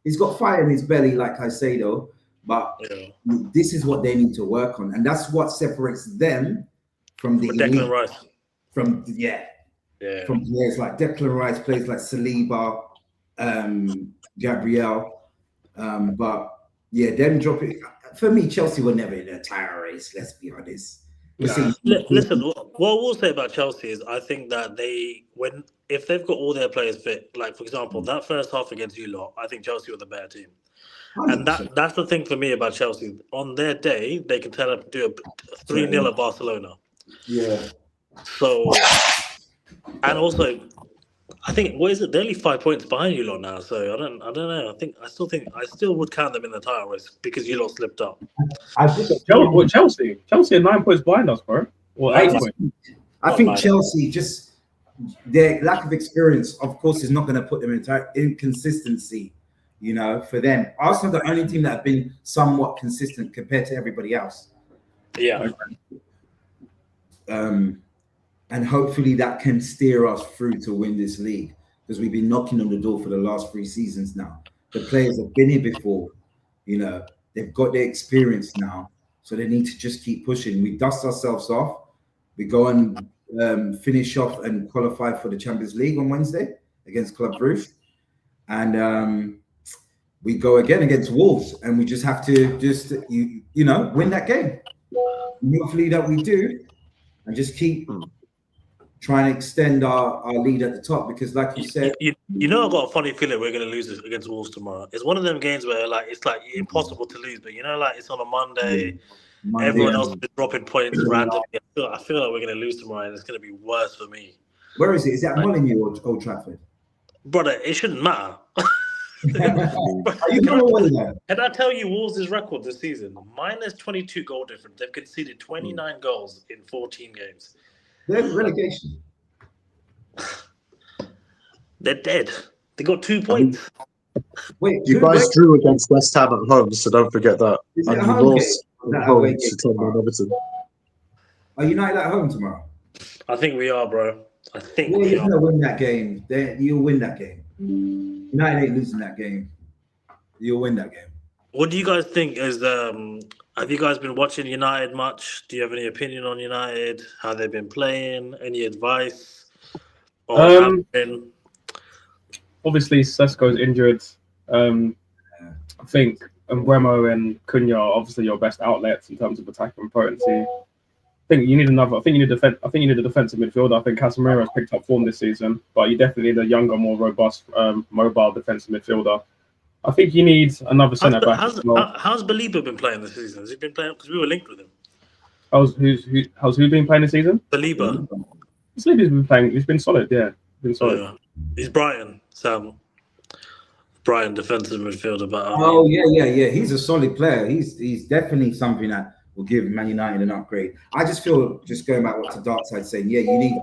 he's got fire in his belly like Caicedo, but this is what they need to work on, and that's what separates them from the Declan Rice. From players like Declan Rice, players like Saliba, Gabriel, but them dropping. For me, Chelsea were never in a title race. Let's be honest. Listen, what we'll say about Chelsea is I think that if they've got all their players fit, like for example, that first half against you lot, I think Chelsea were the better team. 100%. And that's the thing for me about Chelsea. On their day, they can turn up and do a 3-0 at Barcelona. Yeah. So, and also, I think they're only 5 points behind you lot now. So I don't know. I still would count them in the title race because you lot slipped up. I think Chelsea are 9 points behind us, bro. Or 8 points. I think Chelsea just their lack of experience, of course, is not going to put them in inconsistency. For them, Arsenal are the only team that have been somewhat consistent compared to everybody else. Yeah. and hopefully that can steer us through to win this league, because we've been knocking on the door for the last 3 seasons now. The players have been here before, they've got their experience now, so they need to just keep pushing. We dust ourselves off, we go and finish off and qualify for the Champions League on Wednesday against Club Brugge, and we go again against Wolves, and we just have to win that game. And hopefully that we do, and just keep trying to extend our lead at the top, because like you said, I've got a funny feeling we're going to lose against Wolves tomorrow. It's one of them games where it's impossible to lose, but it's on a Monday. Everyone else is dropping points randomly. I feel like we're going to lose tomorrow, and it's going to be worse for me. Where is it? Is that Molineux or Old Trafford? Brother, it shouldn't matter. Can I tell you Wolves' record this season? Minus 22 goal difference. They've conceded 29 goals in 14 games. They're relegation. They're dead. They got 2 points. Wait, you guys drew against West Ham at home, so don't forget that. And you lost at home to Tottenham Everton. Are United at home tomorrow? I think we are, bro. I think you're going to win that game. You'll win that game. United ain't losing that game. You'll win that game. What do you guys think? Have you guys been watching United much? Do you have any opinion on United? How they've been playing? Any advice? Obviously, Sesko's injured. I think Mbeumo and Cunha are obviously your best outlets in terms of attacking potency. I think you need a defensive midfielder. I think Casemiro's picked up form this season, but you definitely need a younger, more robust, mobile defensive midfielder. I think you need another centre back. How's Belieber been playing this season? Has he been playing? Because we were linked with him. How's who been playing this season? Belieber. Belieber's been playing. He's been solid. Yeah, been solid. Yeah. He's Brighton, Sam. Brighton defensive midfielder, but yeah. He's a solid player. He's definitely something that will give Man United an upgrade. I just feel, just going back to Darkside saying, you need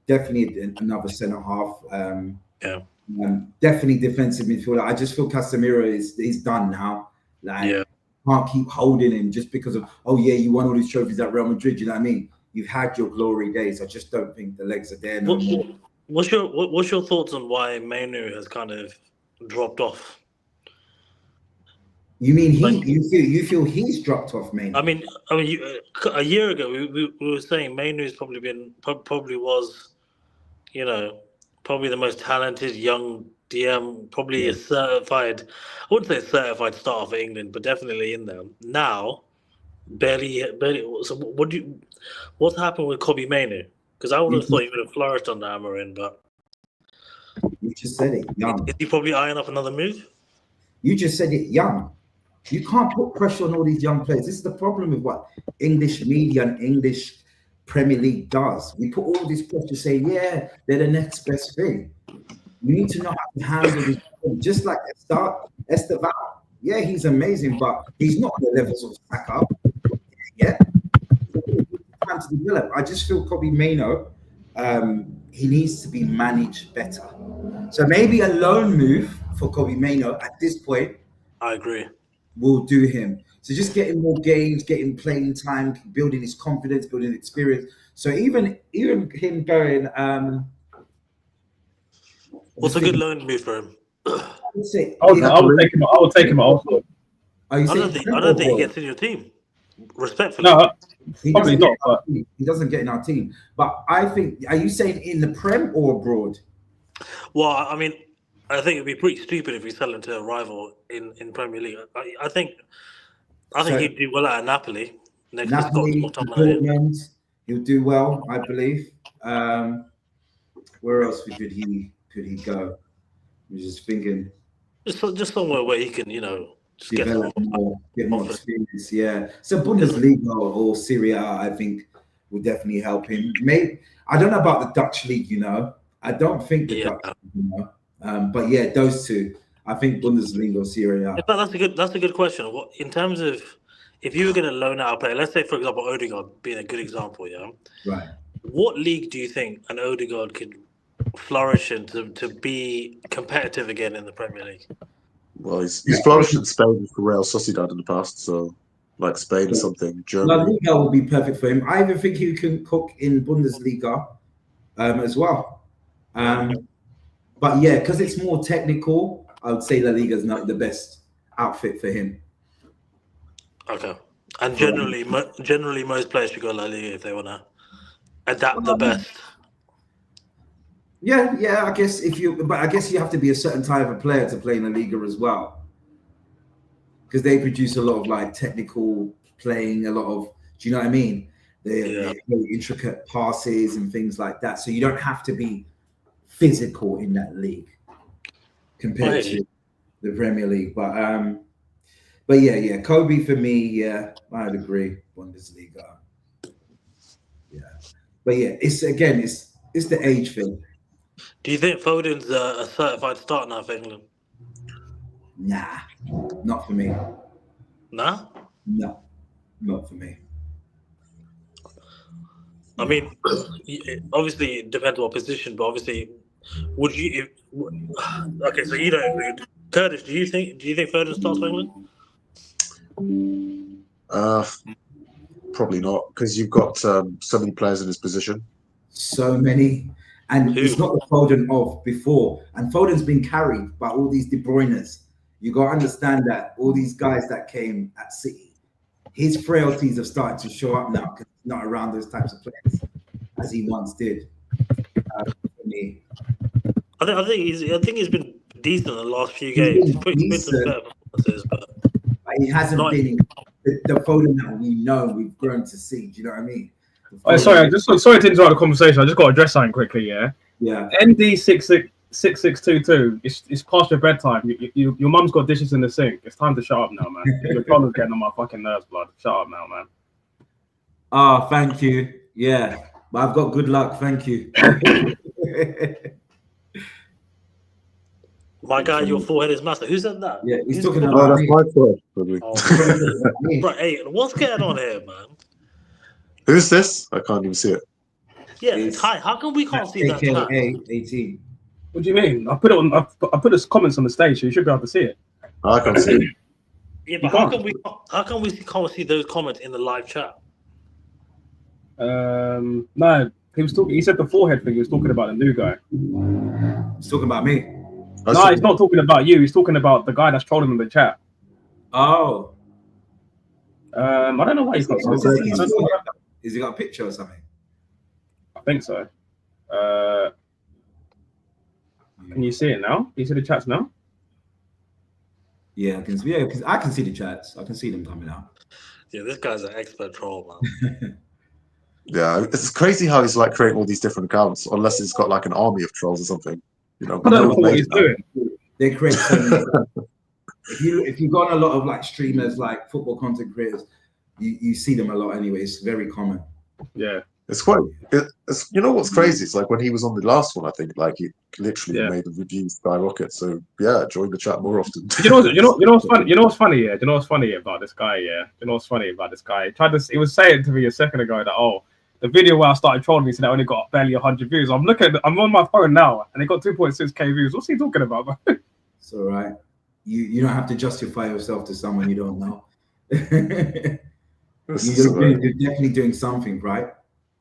definitely another centre half. Definitely defensive midfielder. I just feel Casemiro is done now. Can't keep holding him just because of you won all these trophies at Real Madrid. You know what I mean? You've had your glory days. I just don't think the legs are there no more. What's your thoughts on why Mainu has kind of dropped off? You mean you feel he's dropped off, man? I mean, a year ago we were saying Mainu's probably was, probably the most talented young DM, probably a certified. I wouldn't say certified starter for England, but definitely in there. Now, barely. So what's happened with Kobbie Mainoo? Because I would have thought he would have flourished on the Amarin, but you just said it young. Is he probably eyeing up another move? You just said it young. You can't put pressure on all these young players. This is the problem with what English media and English Premier League does. We put all this pressure saying, they're the next best thing. You need to know how to handle this. Just like Esteval. Yeah, he's amazing, but he's not on the levels of Saka. Yeah. Time to develop. I just feel Kobbie Mainoo, he needs to be managed better. So maybe a loan move for Kobbie Mainoo at this point. I agree. Will do him. So just getting more games, getting playing time, building his confidence, building experience. So even him going. What's a good loan move for him? I would take him also. I don't think he gets in your team. Respectfully. No, probably not. He doesn't get in our team. But I think, are you saying in the Prem or abroad? Well, I mean, I think it'd be pretty stupid if we sell him to a rival in Premier League. I think he'd do well at Napoli. Napoli, Dortmund, he'll do well, I believe. Where else could he go? I was just thinking. Just somewhere where he can, just get more experience. Yeah. So Bundesliga or Serie A, I think, will definitely help him. Maybe I don't know about the Dutch league. I don't think the Dutch. But yeah, those two. I think Bundesliga or Serie A. That's a good question. What in terms of if you were going to loan out a player, let's say for example Odegaard being a good example, right? What league do you think an Odegaard could flourish in to be competitive again in the Premier League? Well, he's flourished in Spain for Real Sociedad in the past, so like Spain or something, La Germany. Liga will be perfect for him. I even think he can cook in Bundesliga as well. But yeah, because it's more technical, I would say La Liga is not the best outfit for him. Okay. And generally, most players should go La Liga if they want to adapt the best. Yeah. I guess I guess you have to be a certain type of player to play in La Liga as well, because they produce a lot of like technical playing, a lot of. Do you know what I mean? They're very intricate passes and things like that. So you don't have to be physical in that league compared to the Premier League. But yeah, Kobe for me, yeah, I'd agree. Bundesliga. Yeah. But yeah, it's the age thing. Do you think Foden's a certified starter now for England? Nah, not for me. Nah? No, not for me. I mean, obviously it depends on what position, but obviously, would you? Okay, so you don't agree. Curtis, do you think Foden starts for England? Probably not, because you've got so many players in his position. So many, and it's not the Foden of before. And Foden's been carried by all these De Bruynes. You got to understand that all these guys that came at City, his frailties have started to show up now because he's not around those types of players as he once did. For me, I think he's been decent in the last few games. He's put some better performances, but he hasn't been the Foden that we know we've grown to see. Do you know what I mean? Sorry to interrupt the conversation. I just got to address something quickly. Yeah. ND 6622. It's past your bedtime. Your mum's got dishes in the sink. It's time to shut up now, man. Your father's getting on my fucking nerves, blood. Shut up now, man. Oh, thank you. Yeah, but I've got good luck. Thank you. My guy, your forehead is massive. Who said that? Yeah, he's talking about that's my forehead. Right, hey, what's going on here, man? Who's this? I can't even see it. Yeah, Ty, how come we can't see that? AKA 18. What do you mean? I put it on. I put the comments on the stage, so you should be able to see it. I can't see it. Yeah, but how come we can't see those comments in the live chat? No, he was talking. He said the forehead thing. He was talking about the new guy. He's talking about me. No, he's not talking about you. He's talking about the guy that's trolling in the chat. Oh. I don't know why he's got. Has he got a picture or something? I think so. Can you see it now? Can you see the chats now? Yeah, I can. Yeah, because I can see the chats. I can see them coming out. Yeah, this guy's an expert troll, man. Yeah, it's crazy how he's like creating all these different accounts, unless he's got like an army of trolls or something. You know, I don't know what he's doing. They create so many. If you go on a lot of like streamers, like football content creators, you see them a lot anyway. It's very common. Yeah. It's quite. It's, you know what's crazy? It's like when he was on the last one, I think like he literally made the reviews skyrocket. So yeah, join the chat more often. You know what's funny? You know what's funny? Yeah. Do you know what's funny about this guy? Yeah. You know what's funny about this guy? He was saying to me a second ago that the video where I started trolling me said I only got barely 100 views. I'm on my phone now and it got 2.6k views. What's he talking about, bro? It's all right. You don't have to justify yourself to someone you don't know. You're definitely doing something, right?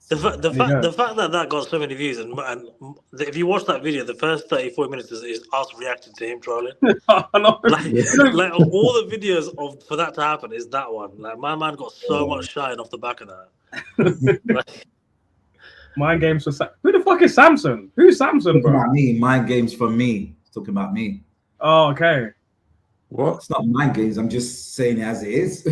The fact that got so many views and if you watch that video, the first 34 minutes is us reacting to him trolling. Like of all the videos for that to happen is that one. Like my man got so much shine off the back of that. Mind games for who the fuck is Samson? Who's Samson, bro? About me. Mind games for me. It's talking about me. Oh, okay. What? It's not mind games. I'm just saying it as it is.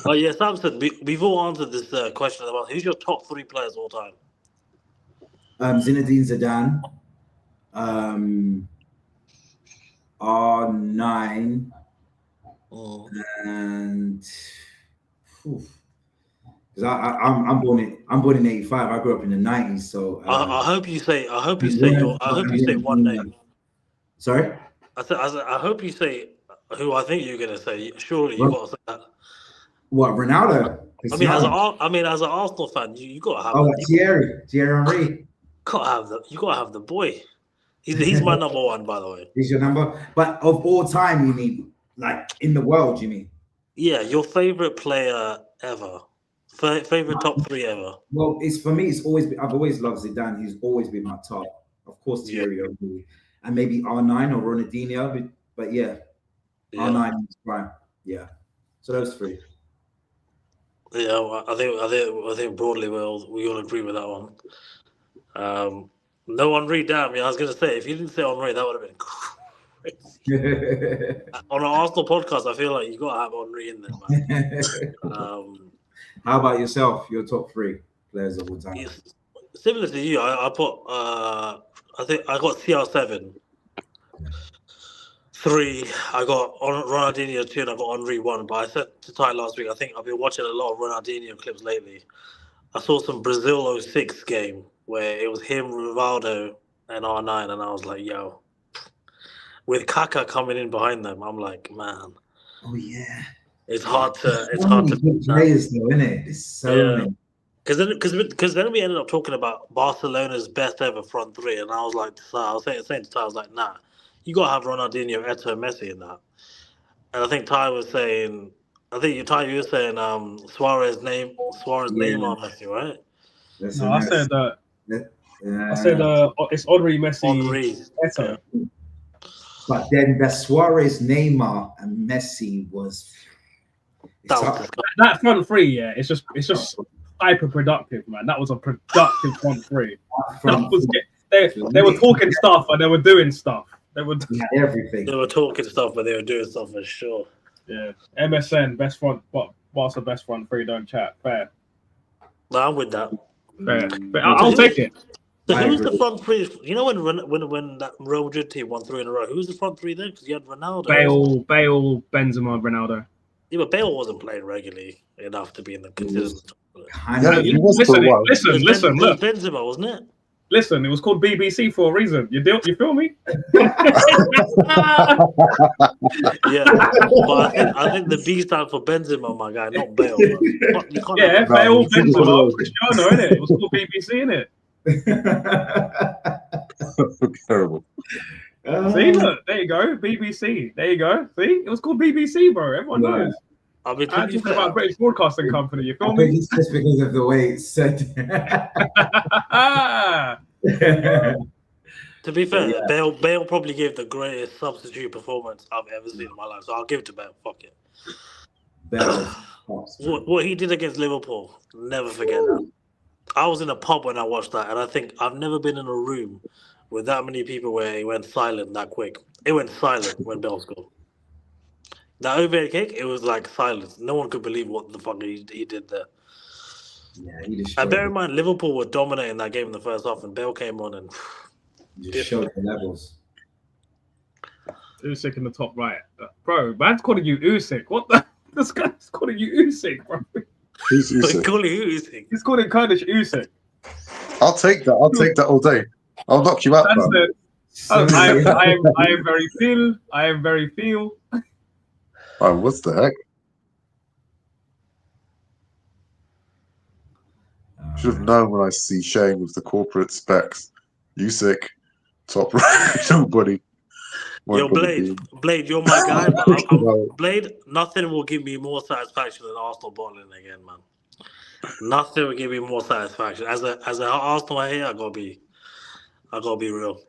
Oh yeah, Samson. We've all answered this question about who's your top 3 players all time. Zinedine Zidane. R9. And because I'm born in 85. I grew up in the 90s. So I hope you say one name. Sorry. I hope you say who I think you're gonna say. Surely you got to say that. What, Ronaldo? I mean, as an Arsenal fan, you got to have. Oh, Thierry Henry. You got to have the boy. He's my number one, by the way. He's your number, but of all time, you mean like in the world? You mean? Yeah, your favorite player ever. Favorite top three ever. Well, it's for me. It's always been, I've always loved Zidane. He's always been my top. Of course, Yeah. Thierry Henry, and maybe R9 or Ronaldinho. But yeah, Yeah. R9 is right. Yeah. So those three. Yeah, well, I think broadly we all agree with that one. No Henri, damn. Yeah, I was gonna say if you didn't say Henri, that would have been crazy. On an Arsenal podcast, I feel like you got to have Henri in there, man. How about yourself? Your top three players of all time. Similar to you, I put. I think I got CR7. 3, I got Ronaldinho 2, and I got Henri 1. But I said to Ty last week, I think I've been watching a lot of Ronaldinho clips lately. I saw some Brazil 06 game where it was him, Rivaldo, and R9, and I was like, yo. With Kaká coming in behind them, I'm like, man. Oh yeah. It's hard to. Good players, though, isn't it? It's so many. Because then we ended up talking about Barcelona's best ever front three, and I was like, I was saying to Ty, I was like, nah, you got to have Ronaldinho, Eto'o, Messi in that. And I think Ty was saying, you were saying Suarez, Neymar, Messi, right? No, I said it's Henri, Messi, Eto'o. But then the Suarez, Neymar, and Messi was that front three. Yeah, it's just hyper productive, man. That was a productive front three. They were talking stuff and they were doing stuff. They were everything. They were talking stuff, but they were doing stuff for sure. Yeah, MSN best front. What's the best front three? Don't chat. Fair. No, I'm with that. Fair. But I'll take it. So who's the front three? You know when that Real Madrid team won 3 in a row, who's the front three then? Because you had Ronaldo, Bale, Benzema, Ronaldo. Yeah, but Bale wasn't playing regularly enough to be in the considered. Listen. Look, Benzema, wasn't it? Listen, it was called BBC for a reason. You feel me? Yeah, but I think the B stands for Benzema, my guy, not Bale. Yeah, Bale, Benzema, Cristiano, innit? It was called BBC, innit? Terrible. See, look, there you go, BBC. There you go. See, it was called BBC, bro. Everyone knows. I mean, I'm talking about British Broadcasting Company. You feel I me? think it's just because of the way it's said. To be fair, yeah. Bale probably gave the greatest substitute performance I've ever seen in my life, so I'll give it to Bale. Fuck it. Bale. What he did against Liverpool, never forget that. I was in a pub when I watched that, and I think I've never been in a room with that many people where it went silent that quick. It went silent when Bale scored. That overhead kick, it was like silence. No one could believe what the fuck he did there. Yeah, he just and bear in mind, Liverpool were dominating that game in the first half, and Bale came on and just showed the levels. Usyk in the top right, bro. Man's calling you Usyk. What the? This guy's calling you Usyk, bro. Who's Usyk? Usyk. He's calling Kurdish Usyk. I'll take that. I'll take that all day. I'll knock you out. I am very feel. I am very feel. Oh, what the heck? Should have known when I see Shane with the corporate specs. Usyk, top right, nobody. Yo, Blade, you're my guy. But Blade, nothing will give me more satisfaction than Arsenal bottling again, man. Nothing will give me more satisfaction. As an Arsenal here, I gotta be real.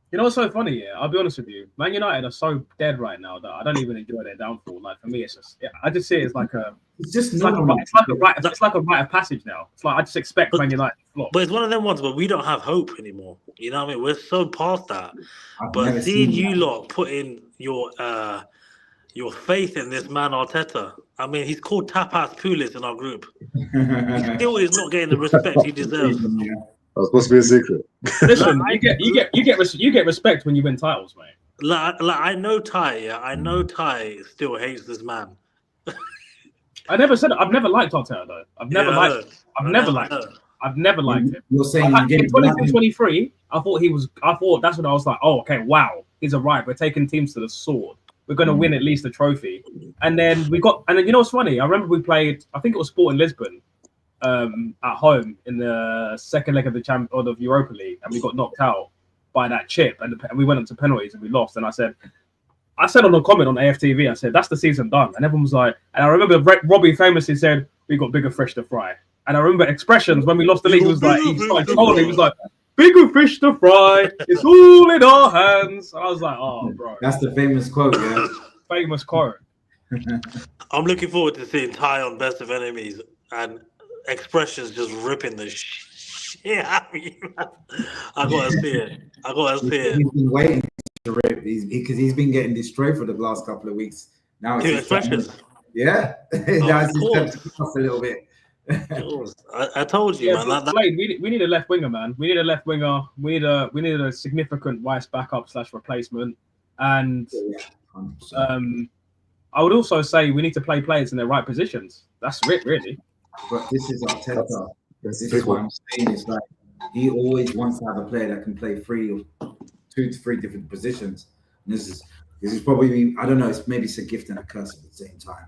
You know what's so funny? Yeah, I'll be honest with you. Man United are so dead right now that I don't even enjoy their downfall. Like for me, it's just I just see it as like a rite of passage now. It's like I just expect Man United to flop. But it's one of them ones where we don't have hope anymore. You know what I mean? We're so past that. But seeing you lot put in your faith in this man Arteta. I mean, he's called Tapas Pulis in our group. He still is not getting the respect he deserves. That was supposed to be a secret. Listen, you get respect when you win titles, mate. Like I know Ty, yeah. I know Ty still hates this man. I've never liked Arteta though. I've never liked him. You're saying in 2023, I thought that's when I was like, oh, okay, wow, he's arrived. We're taking teams to the sword. We're going to win at least a trophy. And then you know what's funny? I remember we played, I think it was Sporting Lisbon, at home in the second leg of the Europa League, and we got knocked out by that chip, and we went up to penalties and we lost. And I said, I said on a comment on AFTV, I said, that's the season done. And everyone was like, and I remember Robbie famously said, we got bigger fish to fry. And I remember expressions when we lost the league, he was like, he started trolling, he was like, bigger fish to fry, it's all in our hands. I was like, oh, bro. That's the famous quote, yeah. Famous quote. I'm looking forward to seeing Ty on Best of Enemies and expressions just ripping the shit out of you. I gotta see it. He's been waiting to rip because he's been getting destroyed for the last couple of weeks. Now it's expressions. Yeah, that's his time to cross a little bit. I told you, man. We need a left winger, man. We need a left winger. We need a significant Rice backup / replacement. And I would also say we need to play players in their right positions. That's it, really. But this is Arteta. This is what I'm saying. It's like he always wants to have a player that can play 2 to 3 different positions. And this is probably, I don't know, it's a gift and a curse at the same time.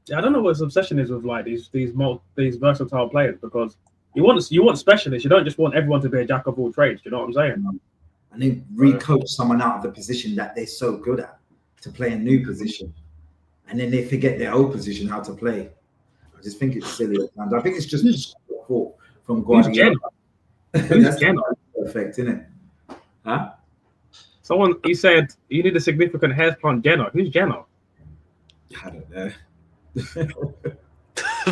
Yeah, I don't know what his obsession is with like these versatile players, because you want specialists. You don't just want everyone to be a jack of all trades. Do you know what I'm saying? And then recoach someone out of the position that they're so good at to play a new position, and then they forget their old position how to play. I just think it's silly at times. I think it's just support from Guardiola. That's perfect, isn't it? Huh? He said you need a significant hair plant. Jenna, who's Jenna? I don't know.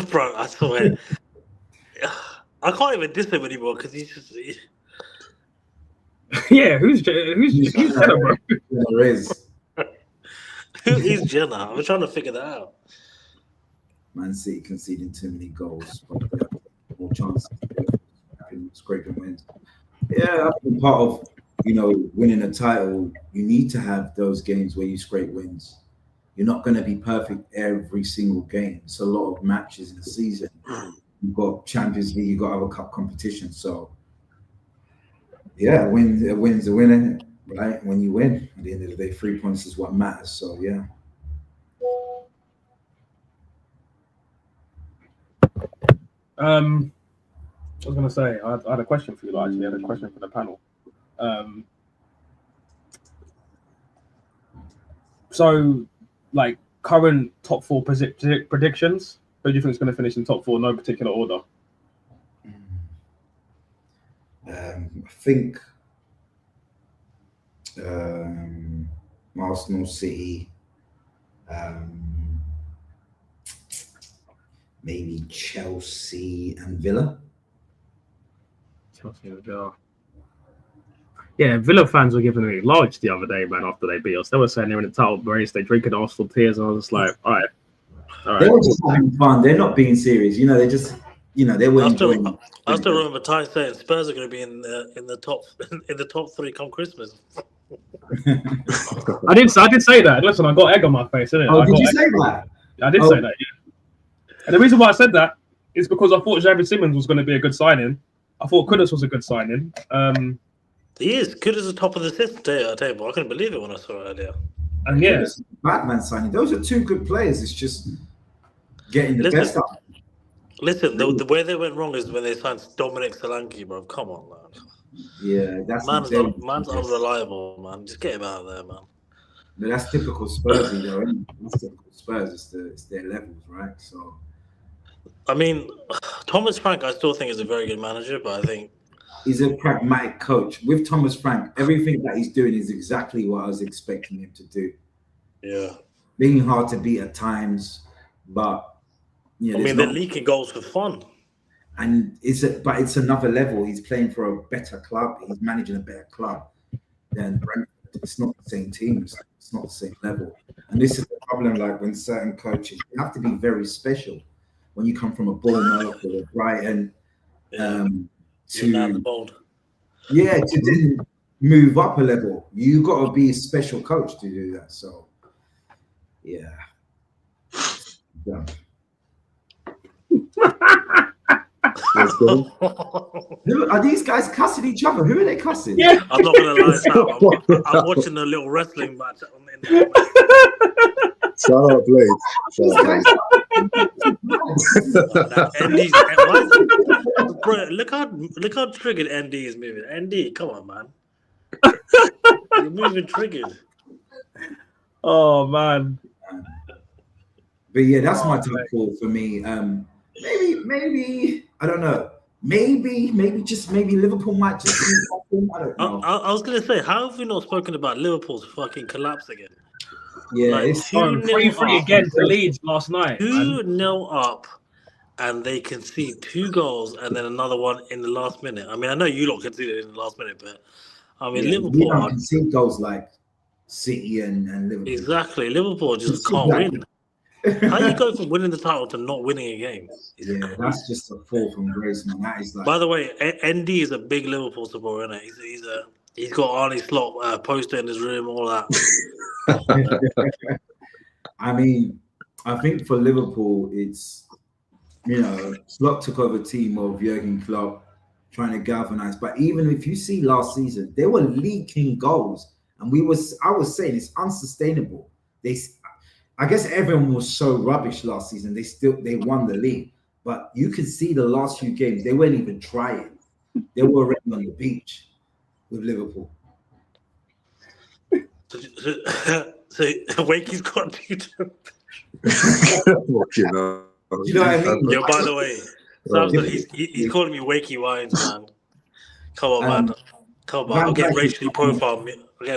Bro, I swear. I can't even diss him anymore because he's just. Yeah, who's Jenna, bro? There is. Who is Jenna? I'm trying to figure that out. Man City conceding too many goals, more chances, scraping wins. Yeah, I think part of winning a title, you need to have those games where you scrape wins. You're not going to be perfect every single game. It's a lot of matches in the season. You've got Champions League, you've got other cup competition. So, yeah, a win's a win, right? When you win, at the end of the day, 3 points is what matters. So, yeah. I was going to say, I had a question for you, actually. I had a question for the panel. So, like, current top 4 predictions, who do you think is going to finish in top 4? No particular order. I think Arsenal, City, maybe Chelsea and Villa. Chelsea and Villa. Yeah, Villa fans were giving me large the other day, man, after they beat us. They were saying they're in the title race, they're drinking Arsenal tears, and I was just like, all right. They were just having fun. They're not being serious. They just, they were enjoying. I still remember Ty saying Spurs are going to be in the top 3 come Christmas. I did say that. Listen, I got egg on my face, didn't it? Oh, did you say that? I did say that, yeah. And the reason why I said that is because I thought Xavi Simons was going to be a good signing. I thought Kudus was a good signing. He is. Kudus is top of the table. I couldn't believe it when I saw it earlier. And yeah, Batman signing. Those are 2 good players. It's just getting the best out. Listen, the way they went wrong is when they signed Dominic Solanke, bro. Come on, man. Yeah, that's man's unreliable, man. Just get him out of there, man. But that's typical Spurs, That's typical Spurs. It's their levels, right? So, I mean, Thomas Frank, I still think is a very good manager, but I think he's a pragmatic coach. With Thomas Frank, everything that he's doing is exactly what I was expecting him to do. Yeah, being hard to beat at times, but they're leaking goals for fun. And it's another level. He's playing for a better club. He's managing a better club than Brentford. It's not the same team. It's not the same level. And this is the problem. Like when certain coaches, you have to be very special when you come from a Bournemouth or a Brighton to then move up a level. You got to be a special coach to do that. So, yeah. Who are these guys cussing each other? Who are they cussing? Yeah. I'm not gonna lie, Sam. I'm watching a little wrestling match. Shout out Blade. Bro, look how triggered ND is moving. ND, come on, man. You're moving triggered. Oh man. But yeah, that's my top four for me. Maybe I don't know. Maybe Liverpool might just. I don't know. I was gonna say, how have we not spoken about Liverpool's fucking collapse again? Yeah, Like, it's 3-3 again to Leeds last night. 2-0 up, and they concede 2 goals and then another one in the last minute. I mean, I know you lot conceded in the last minute, but I mean, we Liverpool don't concede goals like City and Liverpool. Exactly, Liverpool just can't win. How do you go from winning the title to not winning a game? Yeah, that's just a fall from grace, man. That is like. By the way, ND is a big Liverpool supporter, isn't he? He's got Arnie Slot poster in his room, all that. I mean, I think for Liverpool, it's Slot took over a team of Jurgen Klopp trying to galvanize. But even if you see last season, they were leaking goals, and I was saying it's unsustainable. I guess everyone was so rubbish last season. They won the league, but you could see the last few games they weren't even trying. They were already on the beach with Liverpool. So Wakey's got to. You know what I mean? Yo, by the way, Samson, he's calling me Wakey Wines, man. Come on, man. Come on, I'm getting racially profiled, man. The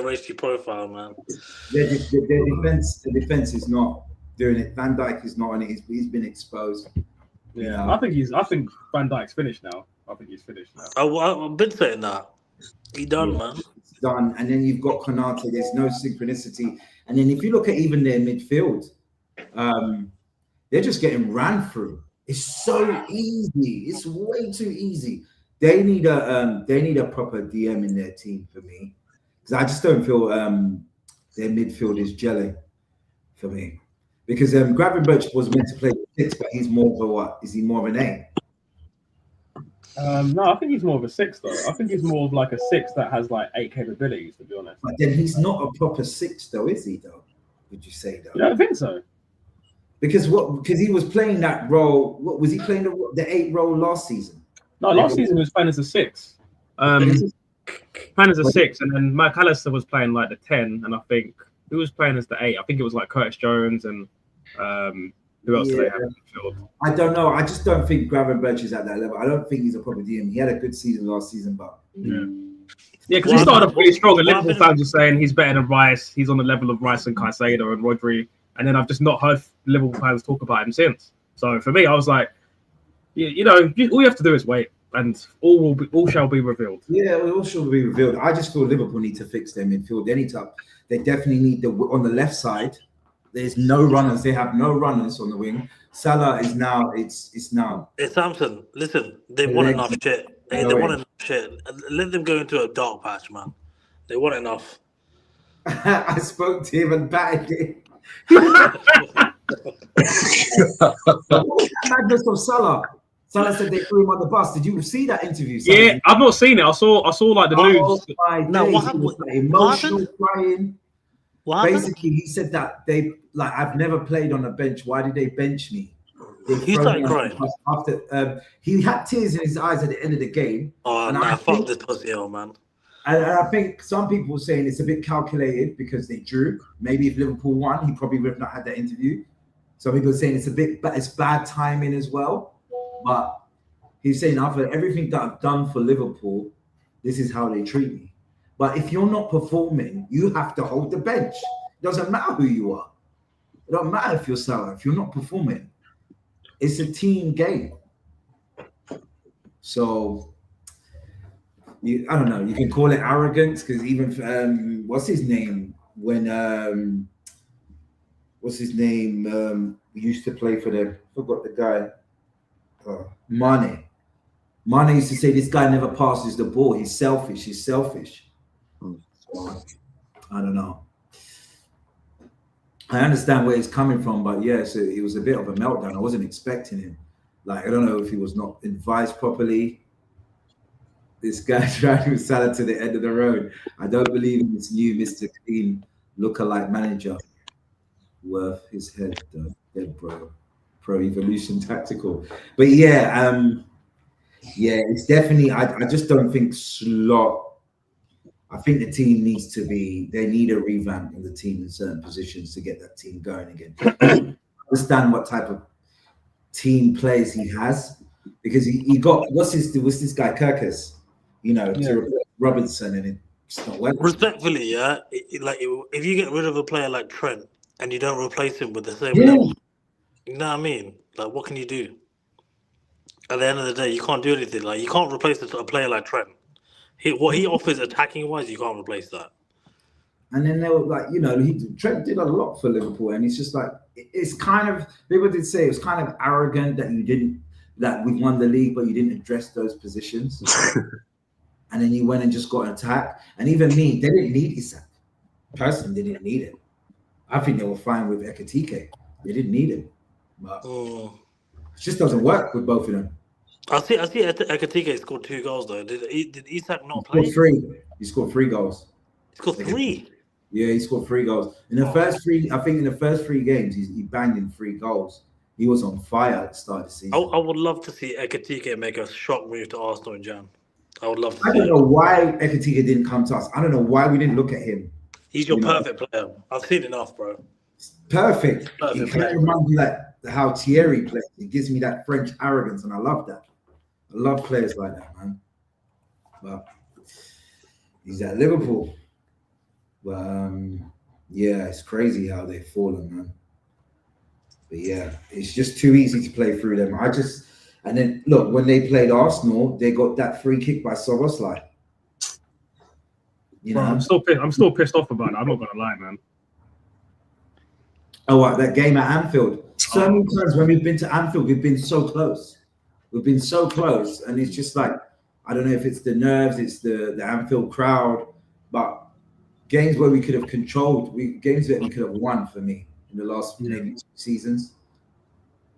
defense is not doing it. Van Dijk is not on it. He's been exposed. Yeah, I think Van Dijk's finished now. I think he's finished now. I've been saying that. He done, man. It's done. And then you've got Konate. There's no synchronicity. And then if you look at even their midfield, they're just getting ran through. It's so easy. It's way too easy. They need a proper DM in their team for me, because I just don't feel their midfield is gelling for me. Because Gravenberch was meant to play 6, but he's more of a what? Is he more of an 8? No, I think he's more of a 6 though. I think he's more of like a 6 that has like 8 capabilities, to be honest. But then he's not a proper 6 though, is he though? Would you say though? Yeah, I think so. Because he was playing that role. What was he playing the 8 role last season? No, last season he was playing as a 6. Playing as a 6, and then Mike Allister was playing like the 10, and I think who was playing as the 8? I think it was like Curtis Jones and who else do they have in the field? I don't know. I just don't think Gravenberch is at that level. I don't think he's a proper DM. He had a good season last season, but yeah, because he started off pretty strong, and Liverpool fans were saying he's better than Rice. He's on the level of Rice and Caicedo and Rodri, and then I've just not heard Liverpool fans talk about him since. So for me, I was like, all you have to do is wait, and all shall be revealed. Yeah, all shall be revealed. I just feel Liverpool need to fix their midfield. They definitely need on the left side. There's no runners. They have no runners on the wing. Salah is now. It's now. It's Samson. Listen, they want enough shit. They want enough shit. Let them go into a dark patch, man. They want enough. I spoke to him and batted him. Madness of Salah. Salah said they threw him on the bus. Did you see that interview? Salah? Yeah, I've not seen it. I saw like the news. No, what happened? Emotional crying. Basically, he said that I've never played on a bench. Why did they bench me? He started crying. After he had tears in his eyes at the end of the game. Oh, nah, fuck this pussy, old man. And I think some people were saying it's a bit calculated because they drew. Maybe if Liverpool won, he probably would have not had that interview. Some people are saying it's bad timing as well. But he's saying after everything that I've done for Liverpool, this is how they treat me. But if you're not performing, you have to hold the bench. It doesn't matter who you are. It doesn't matter if you're Salah. If you're not performing, it's a team game. So, I don't know. You can call it arrogance because even what's his name? When used to play for them. Forgot the guy. Mane. Mane used to say this guy never passes the ball. He's selfish. So, I don't know. I understand where he's coming from, but yes, it was a bit of a meltdown. I wasn't expecting him. Like, I don't know if he was not advised properly. This guy driving Salah to the end of the road. I don't believe in this new Mr. Clean lookalike manager. Worth his head, though. Dead bro. Pro evolution tactical. But it's definitely. I just don't think Slot I think the team needs to be. They need a revamp in the team in certain positions to get that team going again. Understand what type of team players he has, because he got what's this guy Kirkus, to replace Robinson, and it's not working. Respectfully, yeah, if you get rid of a player like Trent and you don't replace him with the same Yeah. level, you know what I mean? Like, what can you do? At the end of the day, you can't do anything. Like, you can't replace a player like Trent. What he offers attacking wise, you can't replace that. And then they were like, Trent did a lot for Liverpool, and it's just like it's kind of, people did say it was kind of arrogant that we won the league, but you didn't address those positions, and then you went and just got an attack. And even me, they didn't need Isak. Personally, they didn't need it. I think they were fine with Ekatike. They didn't need him, but it just doesn't work with both of them. I see. Ekatike scored 2 goals though. Did Isak not He play? scored 3. He scored 3 goals. He scored 3. Yeah, he scored 3 goals. In the first 3, I think in the first 3 games, he banged in 3 goals. He was on fire at the start of the season. I would love to see Ekatike make a shock move to Arsenal in Jan. I would love to see I don't know why Ekatike didn't come to us. I don't know why we didn't look at him. He's your perfect player. I've seen enough, bro. Perfect. He kind of reminds me like how Thierry plays. He gives me that French arrogance, and I love that. I love players like that, man. But he's at Liverpool. But yeah, it's crazy how they've fallen, man. But yeah, it's just too easy to play through them. And then look, when they played Arsenal, they got that free kick by Szoboszlai. Bro, I'm still pissed off about it. I'm not gonna lie, man. Oh, what, that game at Anfield? So many times when we've been to Anfield, we've been so close. We've been so close, and it's just like, I don't know if it's the nerves, it's the Anfield crowd, but games where we could have controlled, games that we could have won for me in the last maybe 2 seasons.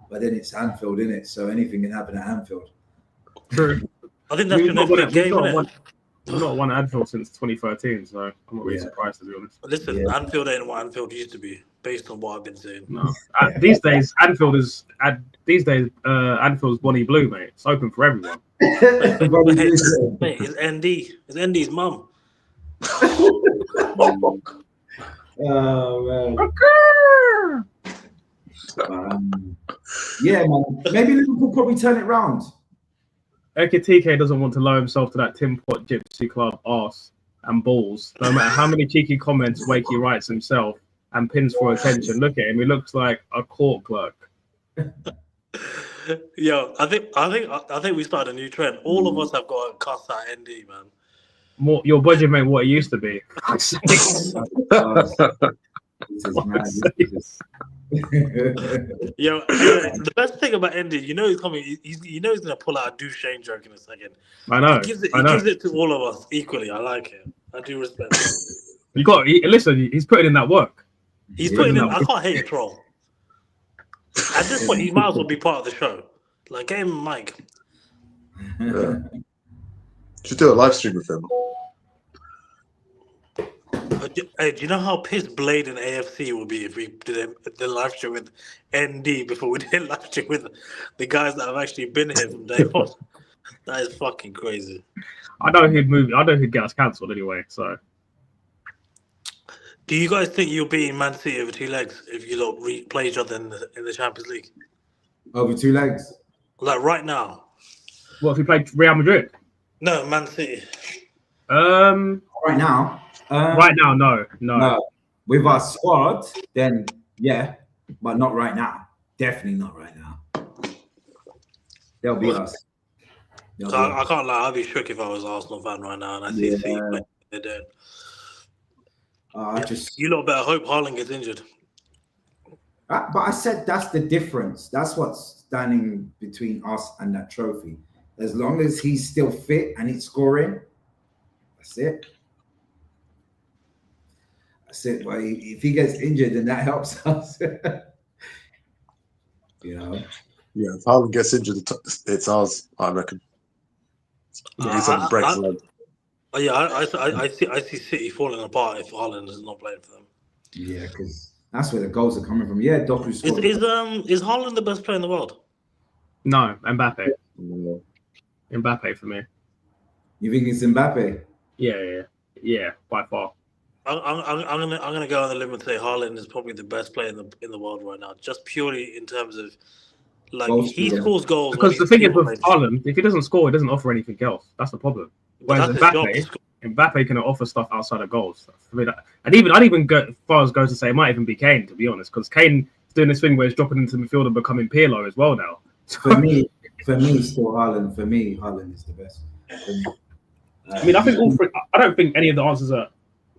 But then it's Anfield, isn't it? So anything can happen at Anfield. True. I think that's your next big game, isn't it? We've not won Anfield since 2013, so I'm not really surprised, to be honest. Listen, Anfield ain't what Anfield used to be, based on what I've been saying. No. These days, Anfield's Bonnie Blue, mate. It's open for everyone. Mate, it's ND. It's ND's mum. Oh, man. Yeah, man. Maybe Liverpool probably turn it round. Ekatike doesn't want to lower himself to that Tim Pot Gypsy Club arse and balls. No matter how many cheeky comments Wakey writes himself and pins for attention, look at him. He looks like a court clerk. Yo, I think we started a new trend. All of us have got a cuss at ND, man. Your budget ain't what it used to be. Yo, the best thing about ND, he's coming. He's gonna pull out a Duchesne joke in a second. I know. He gives it to all of us equally. I like it. I do respect it. Listen. He's putting in that work. He's putting in. I can't hate a troll. At this point, he might as well be part of the show. Like, get him a mic. Yeah. Should do a live stream with him. Hey, do you know how pissed Blade and AFC will be if we did the live stream with ND before we did live stream with the guys that have actually been here from day one? That is fucking crazy. I know he'd get us cancelled anyway. So, do you guys think you'll be in Man City over 2 legs if you lot play each other in the Champions League? Over 2 legs? Like right now? What if we played Real Madrid? No, Man City. Right now. Right now, no. With our squad, then yeah, but not right now. Definitely not right now. They'll beat us. I can't lie. I'd be shook if I was an Arsenal fan right now and I see City playing they're doing. You lot better hope Haaland gets injured. But I said that's the difference. That's what's standing between us and that trophy. As long as he's still fit and he's scoring, that's it. That's it. But if he gets injured, then that helps us. Yeah, if Haaland gets injured, it's ours, I reckon. He's on the break. I see City falling apart if Haaland is not playing for them. Yeah, because that's where the goals are coming from. Yeah, Doku scored. Is Haaland the best player in the world? No, Mbappe. Mbappe for me. You think it's Mbappe? Yeah. Yeah, by far. I'm gonna go on the limb and say Haaland is probably the best player in the world right now, just purely in terms of like he scores goals. Because the thing is with Haaland, if he doesn't score, he doesn't offer anything else. That's the problem. Whereas Mbappe can offer stuff outside of goals. I mean, and I'd even go as far as goes to say it might even be Kane, to be honest, because Kane is doing this thing where he's dropping into the midfield and becoming Pirlo as well now. For me, still Haaland. For me, Haaland is the best. I mean, I think all three. I don't think any of the answers are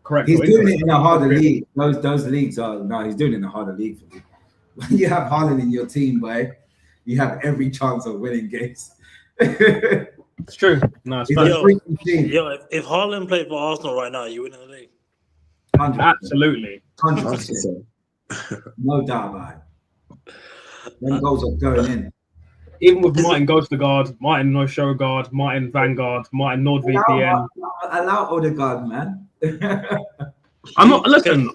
correct. He's doing it in a harder league. Those leagues are he's doing it in a harder league for me. When you have Haaland in your team, boy, you have every chance of winning games. It's true. No, it's if Haaland played for Arsenal right now, you win the league. 100%. Absolutely. 100%. No doubt about it. Them goals are going in. Even with Martin Odegaard, Martin No Showguard, Martin Vanguard, Martin NordVPN. Allow Odegaard, man. I'm not. Listen,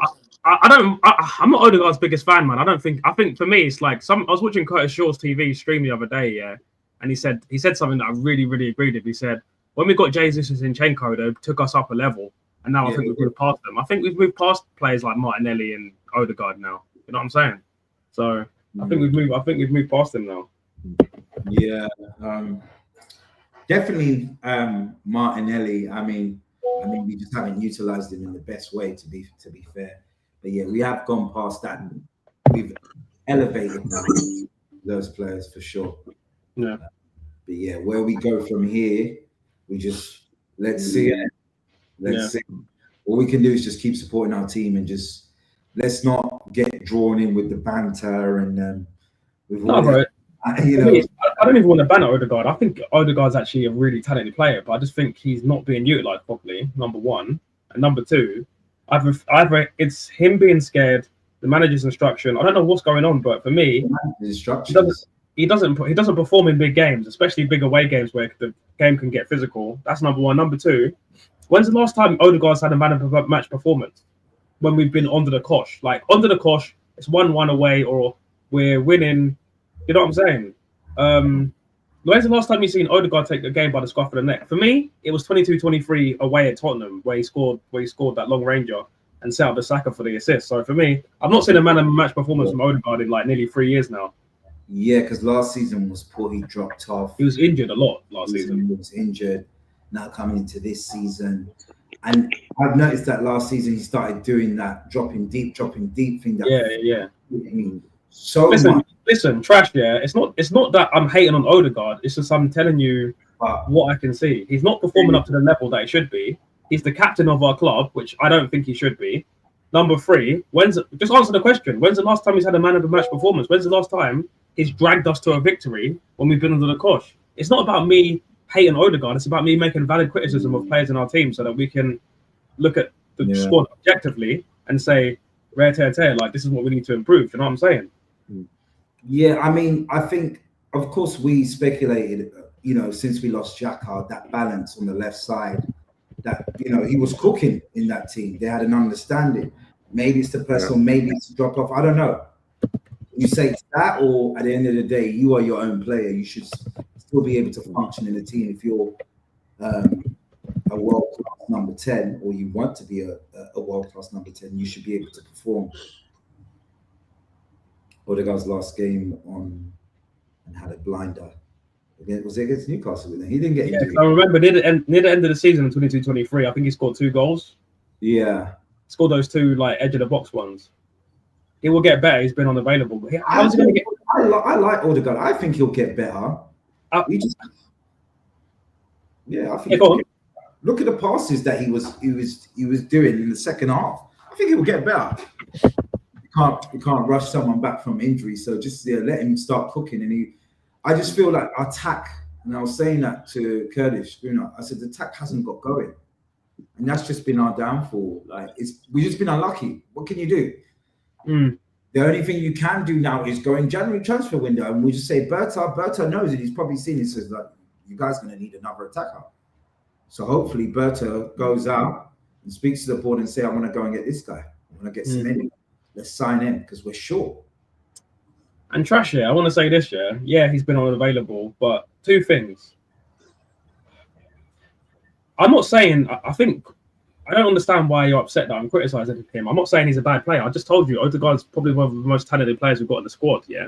I'm not Odegaard's biggest fan, man. I think for me, it's like I was watching Curtis Shaw's TV stream the other day, yeah, and he said something that I really, really agreed with. He said, when we got Jesus and Zinchenko, they took us up a level, and now I think we've moved past them. I think we've moved past players like Martinelli and Odegaard now. You know what I'm saying? So I think we've moved past them now. Yeah, definitely Martinelli. I mean, we just haven't utilized him in the best way. To be fair, but yeah, we have gone past that. We've elevated now those players for sure. Yeah, but yeah, where we go from here, we just let's see it. Let's see. All we can do is just keep supporting our team and just let's not get drawn in with the banter and with all bro. I don't even want to ban Odegaard. I think Odegaard's actually a really talented player, but I just think he's not being utilised properly, number one. And number two, either it's him being scared, the manager's instruction. I don't know what's going on, but for me, he doesn't perform in big games, especially big away games where the game can get physical. That's number one. Number two, when's the last time Odegaard's had a man of the match performance? When we've been under the cosh. Like, under the cosh, it's 1-1 away or we're winning. You know what I'm saying? When's the last time you've seen Odegaard take the game by the scruff of the neck? For me, it was 22-23 away at Tottenham where he scored that long ranger and set up the Saka for the assist. So for me, I've not seen a man of the match performance from Odegaard in like nearly 3 years now. Yeah, because last season was poor. He dropped off. He was injured a lot last season. He was injured. Now coming into this season. And I've noticed that last season he started doing that dropping deep thing. Yeah. I mean, listen, Trash. Yeah, it's not that I'm hating on Odegaard. It's just I'm telling you what I can see. He's not performing up to the level that he should be. He's the captain of our club, which I don't think he should be. Number three, just answer the question. When's the last time he's had a man of the match performance? When's the last time he's dragged us to a victory when we've been under the cosh? It's not about me hating Odegaard. It's about me making valid criticism of players in our team so that we can look at the squad objectively and say, like, this is what we need to improve. You know what I'm saying? Yeah, I mean, I think, of course, we speculated, since we lost Xhaka, that balance on the left side, that, he was cooking in that team. They had an understanding. Maybe it's the personal, maybe it's the drop off. I don't know. You say it's that, or at the end of the day, you are your own player. You should still be able to function in the team. If you're a world-class number 10, or you want to be a world-class number 10, you should be able to perform. Odegaard's last game and had a blinder. Was it against Newcastle? He didn't get injured. I remember near the end of the season in 22-23, I think he scored 2 goals. Yeah. Scored those 2 like edge of the box ones. He will get better. He's been unavailable. But how's he going to get? I like Odegaard. I think he'll get better. I think. Look at the passes that he was doing in the second half. I think he will get better. You can't rush someone back from injury, so just let him start cooking. And I just feel like our attack, and I was saying that to Kurdish, I said the attack hasn't got going, and that's just been our downfall. Like we've just been unlucky. What can you do? The only thing you can do now is go in January transfer window, and we just say Berta knows it. He's probably seen it. Says like, you guys are going to need another attacker. So hopefully Berta goes out and speaks to the board and say, I want to go and get this guy. I want to get Semenyo. Let's sign him because we're short. And Trash, I want to say this, he's been unavailable, but 2 things. I'm not saying, I think I don't understand why you're upset that I'm criticising him. I'm not saying he's a bad player. I just told you Odegaard's probably one of the most talented players we've got in the squad. Yeah,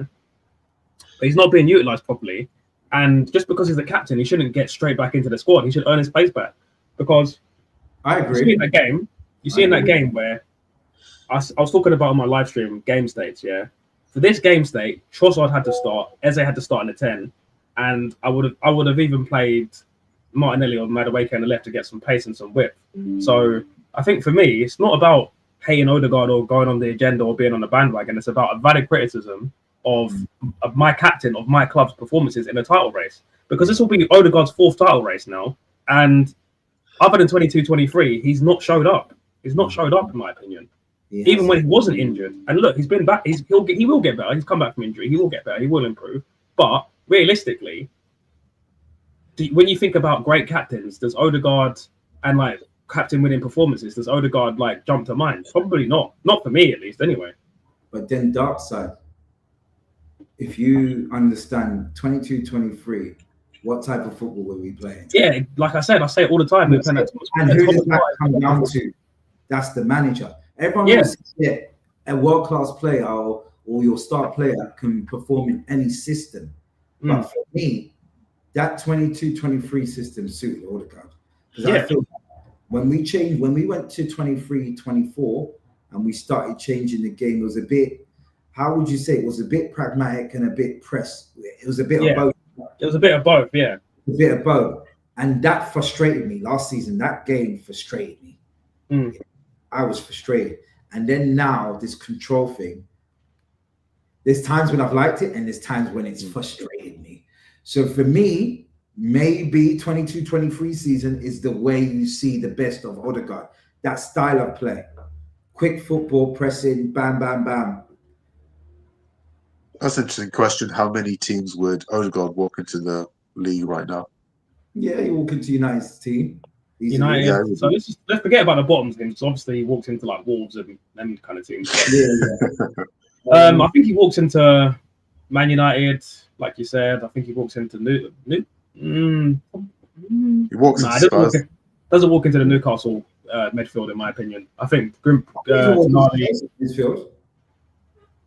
but he's not being utilised properly. And just because he's the captain, he shouldn't get straight back into the squad. He should earn his place back. Because I agree. You see in that game where I was talking about on my live stream game states. Yeah, for this game state, Trossard had to start. Eze had to start in the 10, and I would have even played Martinelli or Madueke on the left to get some pace and some whip. So I think for me, it's not about hating Odegaard or going on the agenda or being on the bandwagon. It's about a valid criticism of my captain, of my club's performances in a title race. Because this will be Odegaard's 4th title race now. And other than 22-23, he's not showed up. He's not showed up, in my opinion. Yes. Even when he wasn't injured. And look, he's been back. He will get better. He's come back from injury. He will get better. He will improve. But realistically, when you think about great captains, does Odegaard and like captain winning performances, does Odegaard like jump to mind? Probably not. Not for me, at least, anyway. But then dark side, if you understand 22-23, what type of football were we playing? Yeah, like I said, I say it all the time. And who does that come down to? That's the manager. Everyone wants to get a world-class player or your star player can perform in any system. But for me, that 22-23 system suited Odegaard. Because I feel when we went to 23-24 and we started changing the game, it was a bit, how would you say, it was a bit pragmatic and a bit press. It was a bit of both. It was a bit of both, yeah. A bit of both. And that frustrated me last season. That game frustrated me. I was frustrated. And then now this control thing, there's times when I've liked it and there's times when it's frustrated me. So for me, maybe 22-23 season is the way you see the best of Odegaard. That style of play. Quick football, pressing, bam, bam, bam. That's an interesting question. How many teams would Odegaard walk into the league right now? Yeah, he walk into United's team. United. Yeah, so let's forget about the bottom teams. So obviously he walks into like Wolves and them kind of teams. I think he walks into Man United, like you said. I think he walks into he walks into Spurs. Doesn't walk into the Newcastle midfield, in my opinion. I think midfield.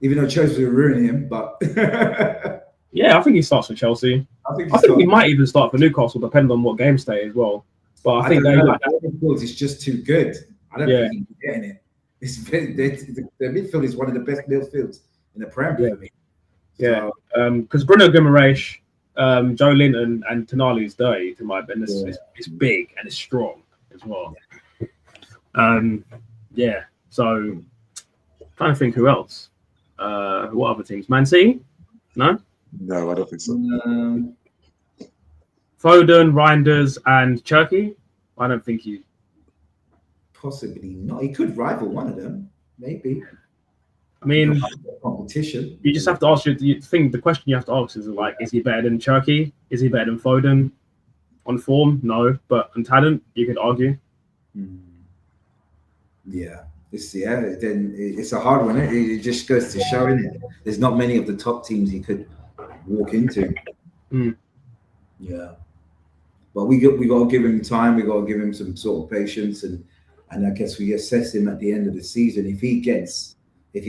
Even though Chelsea will ruin him, but yeah, I think he starts for Chelsea. I think he might even start for Newcastle, depending on what game stay as well. But I think it's just too good. I don't think he's getting it. The midfield is one of the best midfields in the Premier League. Yeah, because Bruno Guimaraes, Joe Linton, and Tonali is dirty to my opinion. It's big and it's strong as well. So trying to think who else. What other teams? Man City? No, I don't think so. Foden, Reinders, and Cherky. I don't think he. Possibly not. He could rival one of them, maybe. I mean, competition. You just have to ask the question you have to ask is like, is he better than Cherky? Is he better than Foden? On form, no, but on talent, you could argue. Yeah. Then it's a hard one. It just goes to show, innit? There's not many of the top teams he could walk into. Yeah, but we got to give him time. We got to give him some sort of patience, and I guess we assess him at the end of the season. If he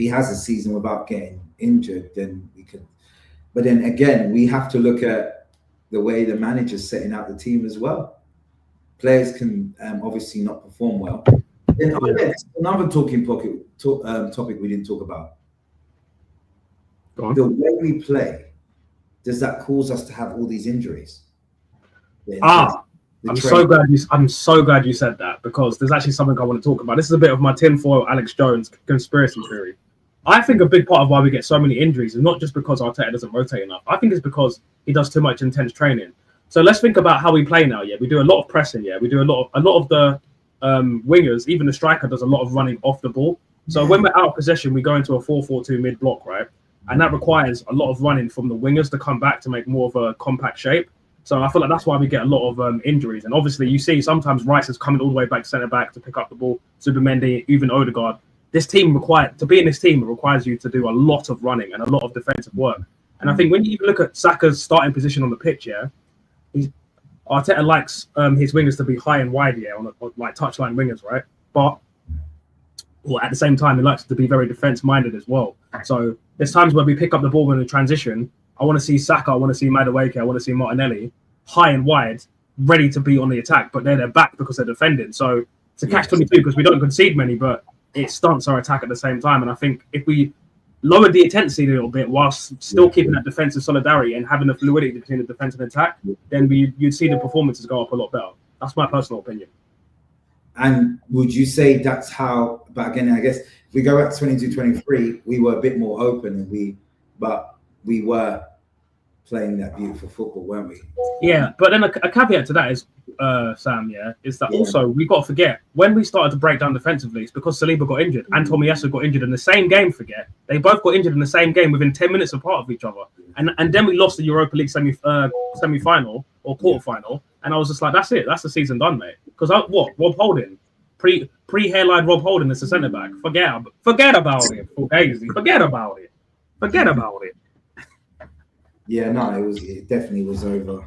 has a season without getting injured, then we could. But then again, we have to look at the way the manager's setting out the team as well. Players can obviously not perform well. Then another topic we didn't talk about. Go on. The way we play, does that cause us to have all these injuries? I'm so glad you said that, because there's actually something I want to talk about. This is a bit of my tinfoil Alex Jones conspiracy theory. I think a big part of why we get so many injuries is not just because Arteta doesn't rotate enough. I think it's because he does too much intense training. So let's think about how we play now. Yeah, we do a lot of pressing. Yeah, we do a lot of the wingers, even the striker does a lot of running off the ball. So when we're out of possession, we go into a 4-4-2 mid block, right? And that requires a lot of running from the wingers to come back to make more of a compact shape. So I feel like that's why we get a lot of injuries. And obviously, you see sometimes Rice is coming all the way back centre back to pick up the ball. Zubimendi, even Odegaard. This team to be in this team, it requires you to do a lot of running and a lot of defensive work. And I think when you look at Saka's starting position on the pitch, Arteta likes his wingers to be high and wide, on like touchline wingers, right? but at the same time, he likes to be very defense-minded as well. So there's times where we pick up the ball in a transition. I want to see Saka, I want to see Madueke, I want to see Martinelli high and wide, ready to be on the attack, but they're back because they're defending. So it's a catch-22 because we don't concede many, but it stunts our attack at the same time. And I think if we lower the intensity a little bit whilst still keeping that defensive solidarity and having the fluidity between the defense and attack, then you'd see the performances go up a lot better. That's my personal opinion. And would you say that's how, but again, I guess if we go back to 22-23, we were a bit more open but we were playing that beautiful football, weren't we? Yeah, but then a caveat to that is, Sam, is that also we got to forget when we started to break down defensively, it's because Saliba got injured and Tomiyasu got injured in the same game. They both got injured in the same game within 10 minutes apart of each other, and then we lost the Europa League semi-final or quarter-final, and I was just like, that's it, that's the season done, mate. Because Rob Holding, pre-hairline Rob Holding is the centre back. Forget about it. Forget about it. Yeah, no, it definitely was over.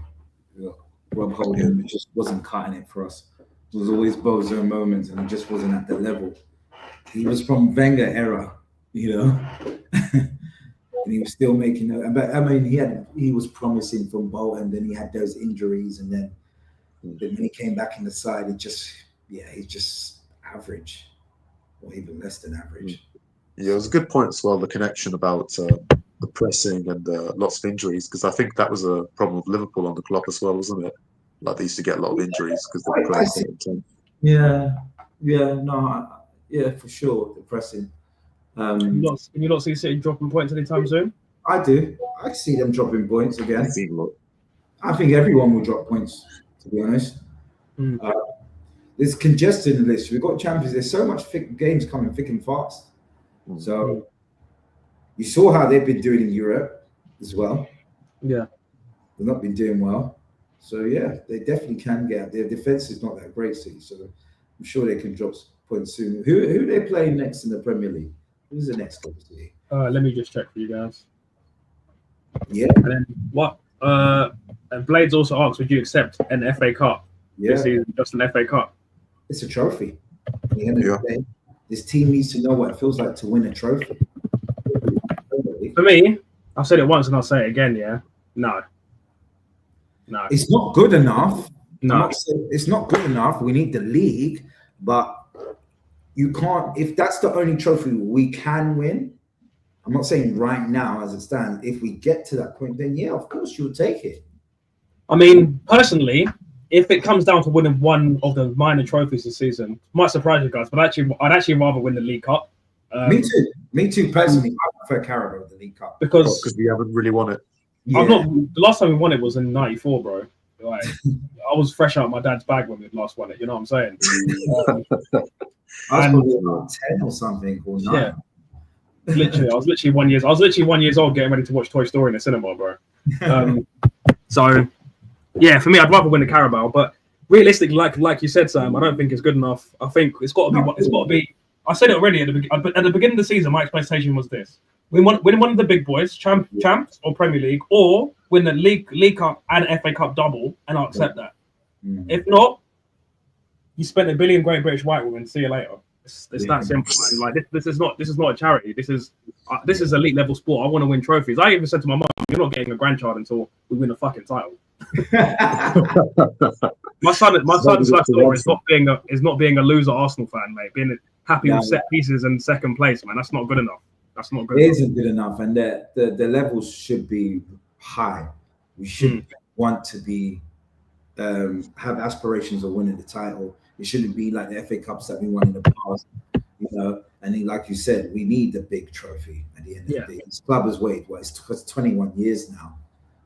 Rob Holding just wasn't cutting it for us. It was always bozo moments, and he just wasn't at the level. He was from Wenger era, and he was still making it. But I mean, he was promising from Bolton, then he had those injuries, and then when he came back in the side, he's just average, or even less than average. Yeah, it was a good point as well. The connection about the pressing and lots of injuries, because I think that was a problem with Liverpool on the clock as well, wasn't it? Like they used to get a lot of injuries because they were playing so intense. Yeah, for sure, the pressing. Can you not see City dropping points anytime soon? I do. I see them dropping points again. I think everyone will drop points, to be honest. There's congestion in the list. We've got Champions. There's so much games coming thick and fast. So you saw how they've been doing in Europe as well. Yeah. They've not been doing well. So, yeah, they definitely can get. Their defense is not that great, City. So I'm sure they can drop points soon. Who are they playing next in the Premier League? Who's the next club, City? Let me just check for you guys. Yeah. And then what? And Blades also asked, would you accept an FA Cup this season? Just an FA Cup. It's a trophy. At the end of the day, this team needs to know what it feels like to win a trophy. For me, I've said it once and I'll say it again, No. It's not good enough. No. It's not good enough. We need the league, but you can't, if that's the only trophy we can win, I'm not saying right now as it stands, if we get to that point, then of course you'll take it. I mean, personally, if it comes down to winning one of the minor trophies this season, might surprise you guys, but I'd actually rather win the League Cup. Me too. Personally, I prefer Carabao the League Cup because we haven't really won it. Yeah. The last time we won it was in '94, bro. Like, I was fresh out of my dad's bag when we last won it. You know what I'm saying? I was 10 or something or 9. Yeah. I was literally 1 years old getting ready to watch Toy Story in the cinema, bro. So, yeah, for me, I'd rather win the Carabao. But realistically, like you said, Sam, I don't think it's good enough. I think it's got to be. I said it already at the beginning of the season. My expectation was this: win one of the big boys, champs or Premier League, or win the League Cup and FA Cup double, and I'll accept that. If not, you spent $1 billion Great British White Women. See you later. It's that simple, man. Like this is not a charity. This is elite level sport. I want to win trophies. I even said to my mum, "You're not getting a grandchild until we win a fucking title." my son's life story is not being a loser Arsenal fan, mate. Being happy with set pieces and second place, man. That's not good enough. It isn't good enough, and the levels should be high. We should want to be have aspirations of winning the title. It shouldn't be like the FA Cups that we won in the past, And then, like you said, we need the big trophy at the end of the day. This club has waited. It's 21 years now.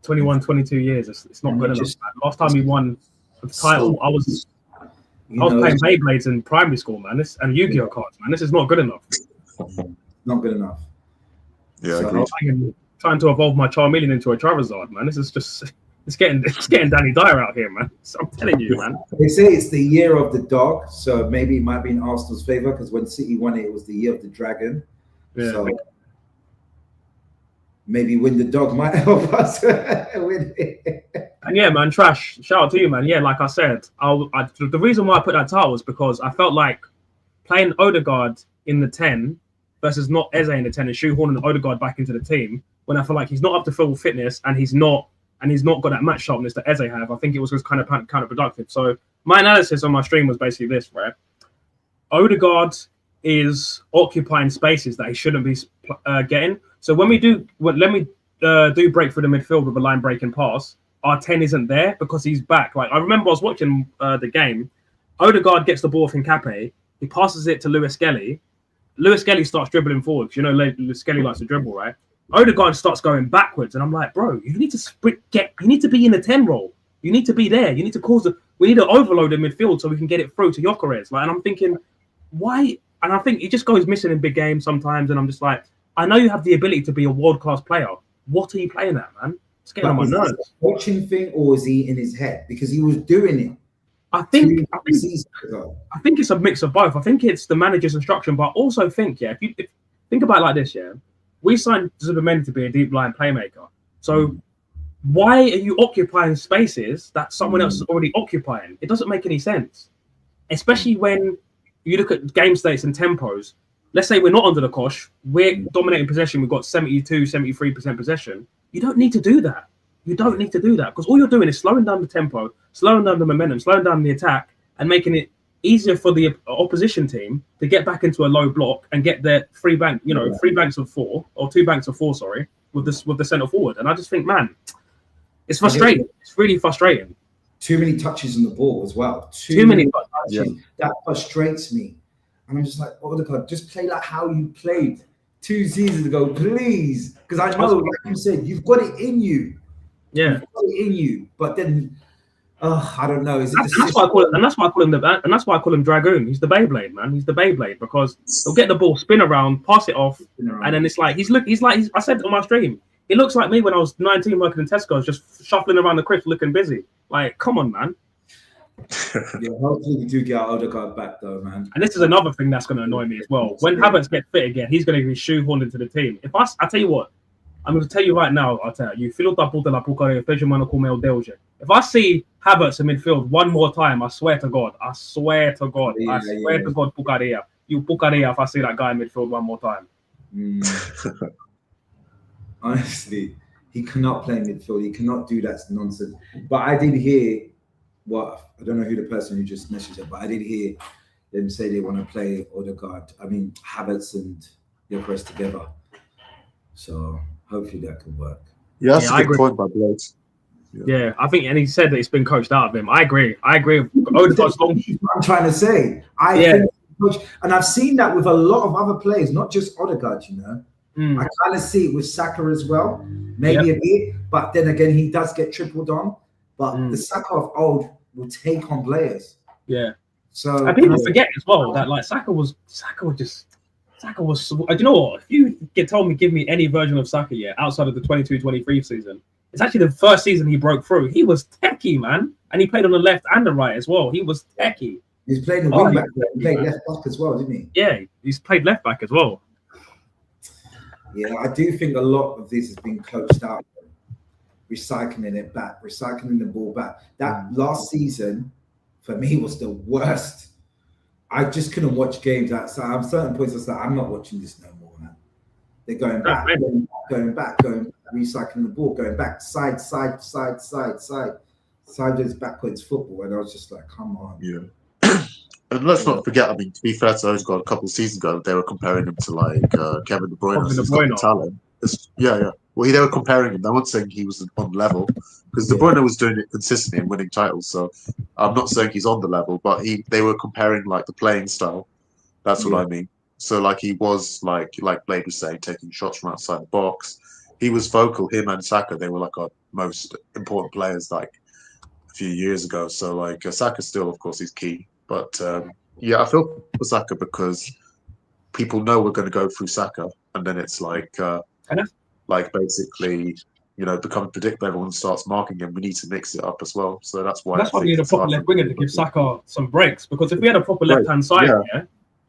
21, 22 years. It's not good enough. Last time we won the title, I was playing Beyblades in primary school, man. And Yu-Gi-Oh cards, man. This is not good enough. Not good enough. Yeah, so I'm trying to evolve my Charmeleon into a Charizard, man. This is just it's getting Danny Dyer out here, man. So I'm telling you, man. They say it's the year of the dog, so maybe it might be in Arsenal's favour because when City won it, it was the year of the dragon. Yeah. So maybe win the dog might help us win it. And yeah, man, Trash, shout out to you, man. Yeah, like I said, the reason why I put that title was because I felt like playing Odegaard in the 10 versus not Eze in the 10 and shoehorning Odegaard back into the team when I feel like he's not up to full fitness and he's not got that match sharpness that Eze have. I think it was just kind of counterproductive. So my analysis on my stream was basically this, right? Odegaard is occupying spaces that he shouldn't be getting. So when we do break through the midfield with a line breaking pass, our 10 isn't there because he's back. Like I remember I was watching the game. Odegaard gets the ball from Cape. He passes it to Lewis Skelly. Lewis Skelly starts dribbling forward. You know, Lewis Skelly likes to dribble, right? Odegaard starts going backwards, and I'm like, bro, you need to you need to be in the 10 role. You need to be there. You need to we need to overload the midfield so we can get it through to Gyökeres. Like, and I'm thinking, why? And I think it just goes missing in big games sometimes. And I'm just like, I know you have the ability to be a world-class player. What are you playing at, man? It's getting on my nerves. A coaching thing, or is he in his head? Because he was doing it. I think it's a mix of both. I think it's the manager's instruction, but I also think, if think about it like this, we signed Zubimendi to be a deep line playmaker. So why are you occupying spaces that someone else is already occupying? It doesn't make any sense, especially when you look at game states and tempos. Let's say we're not under the cosh, we're dominating possession. We've got 72, 73% possession. You don't need to do that. You don't need to do that because all you're doing is slowing down the tempo, slowing down the momentum, slowing down the attack, and making it easier for the opposition team to get back into a low block and get their three banks of four, sorry, with the centre forward. And I just think, man, it's frustrating. It's really frustrating. Too many touches on the ball as well. Too many touches. Yeah. That frustrates me. And I'm just like, Odegaard, just play like how you played 2 seasons ago, please. Because I know, like you said, you've got it in you. Yeah. You've got it in you. But then, I don't know. That's why I call him Dragoon. He's the Beyblade, man. He's the Beyblade because he'll get the ball, spin around, pass it off, and then it's like I said on my stream, he looks like me when I was 19 working in Tesco's, just shuffling around the crisp looking busy. Like, come on, man. Yeah, hopefully we do get our Odegaard back though, man. And this is another thing that's going to annoy me as well. When Havertz gets fit again, he's going to be shoehorned into the team. I tell you what, I'm going to tell you right now, if I see Havertz in midfield one more time, I swear to God, Pukaria. You Pukaria if I see that guy in midfield one more time. Honestly, he cannot play midfield. He cannot do that nonsense. But I did hear I don't know who the person who just messaged it, but I did hear them say they want to play Havertz and Gyökeres together. So hopefully that could work. Yeah, that's a good point by Blades. Yeah, I think, and he said that it's been coached out of him. I agree. Odegaard's long. I'm trying to say. I think, and I've seen that with a lot of other players, not just Odegaard, you know. I kind of see it with Saka as well, maybe a bit, but then again, he does get tripled on. But the Saka of old will take on players. Yeah. So and people forget as well that like Saka was. Do you know what? If you give me any version of Saka outside of the 22-23 season, it's actually the first season he broke through. He was techie, man, and he played on the left and the right as well. He was techie. He's played the wing back. He played left back as well, didn't he? Yeah, he's played left back as well. Yeah, I do think a lot of this has been coached out. Recycling it back, recycling the ball back. That last season, for me, was the worst. I just couldn't watch games outside. At certain points, I was like, I'm not watching this no more, man. They're going back, recycling the ball, going back, side, sideways, backwards football. And I was just like, come on. Yeah. And let's not forget, I mean, to be fair to Odegaard, a couple of seasons ago, they were comparing him to like Kevin De Bruyne. He's got talent. Yeah. Well, they were comparing him. I wasn't saying he was on level because De Bruyne was doing it consistently and winning titles. So I'm not saying he's on the level, but they were comparing like the playing style. That's what I mean. So like he was like Blade was saying, taking shots from outside the box. He was vocal. Him and Saka, they were like our most important players like a few years ago. So like Saka still, of course, is key. But I feel for Saka because people know we're going to go through Saka, and then it's like. Like basically, becoming predictable. Everyone starts marking him. We need to mix it up as well. So that's why we need a proper left winger to give Saka some breaks. Because if we had a proper left-hand side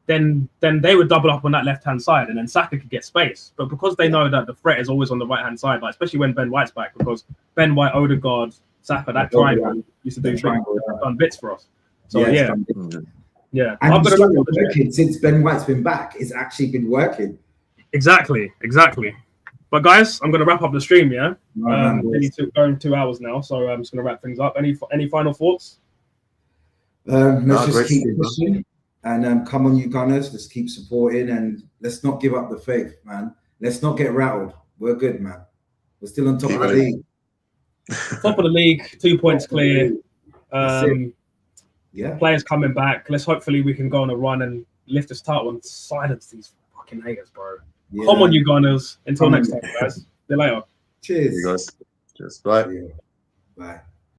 then they would double up on that left-hand side, and then Saka could get space. But because they know that the threat is always on the right-hand side, like especially when Ben White's back, because Ben White, Odegaard, Saka, that triangle used to do done bits for us. So Yeah, And I'm it's gonna still working since Ben White's been back. It's actually been working. exactly. But guys, I'm gonna wrap up the stream. Yeah, Right, going 2 hours now, so I'm just gonna wrap things up. Any final thoughts? Let's just great keep stream, man. pushing and come on, you Gunners. Let's keep supporting and let's not give up the faith, man. Let's not get rattled. We're good, man. We're still on top Keep of the winning. league. Top of the league, 2 points clear. That's it. Yeah. Players coming back. Hopefully we can go on a run and lift this title and silence these fucking haters, bro. Yeah. Come on, you Gunners. Until Come on. next time, guys. See you later. Cheers. You guys. Cheers. Bye. Yeah. Bye.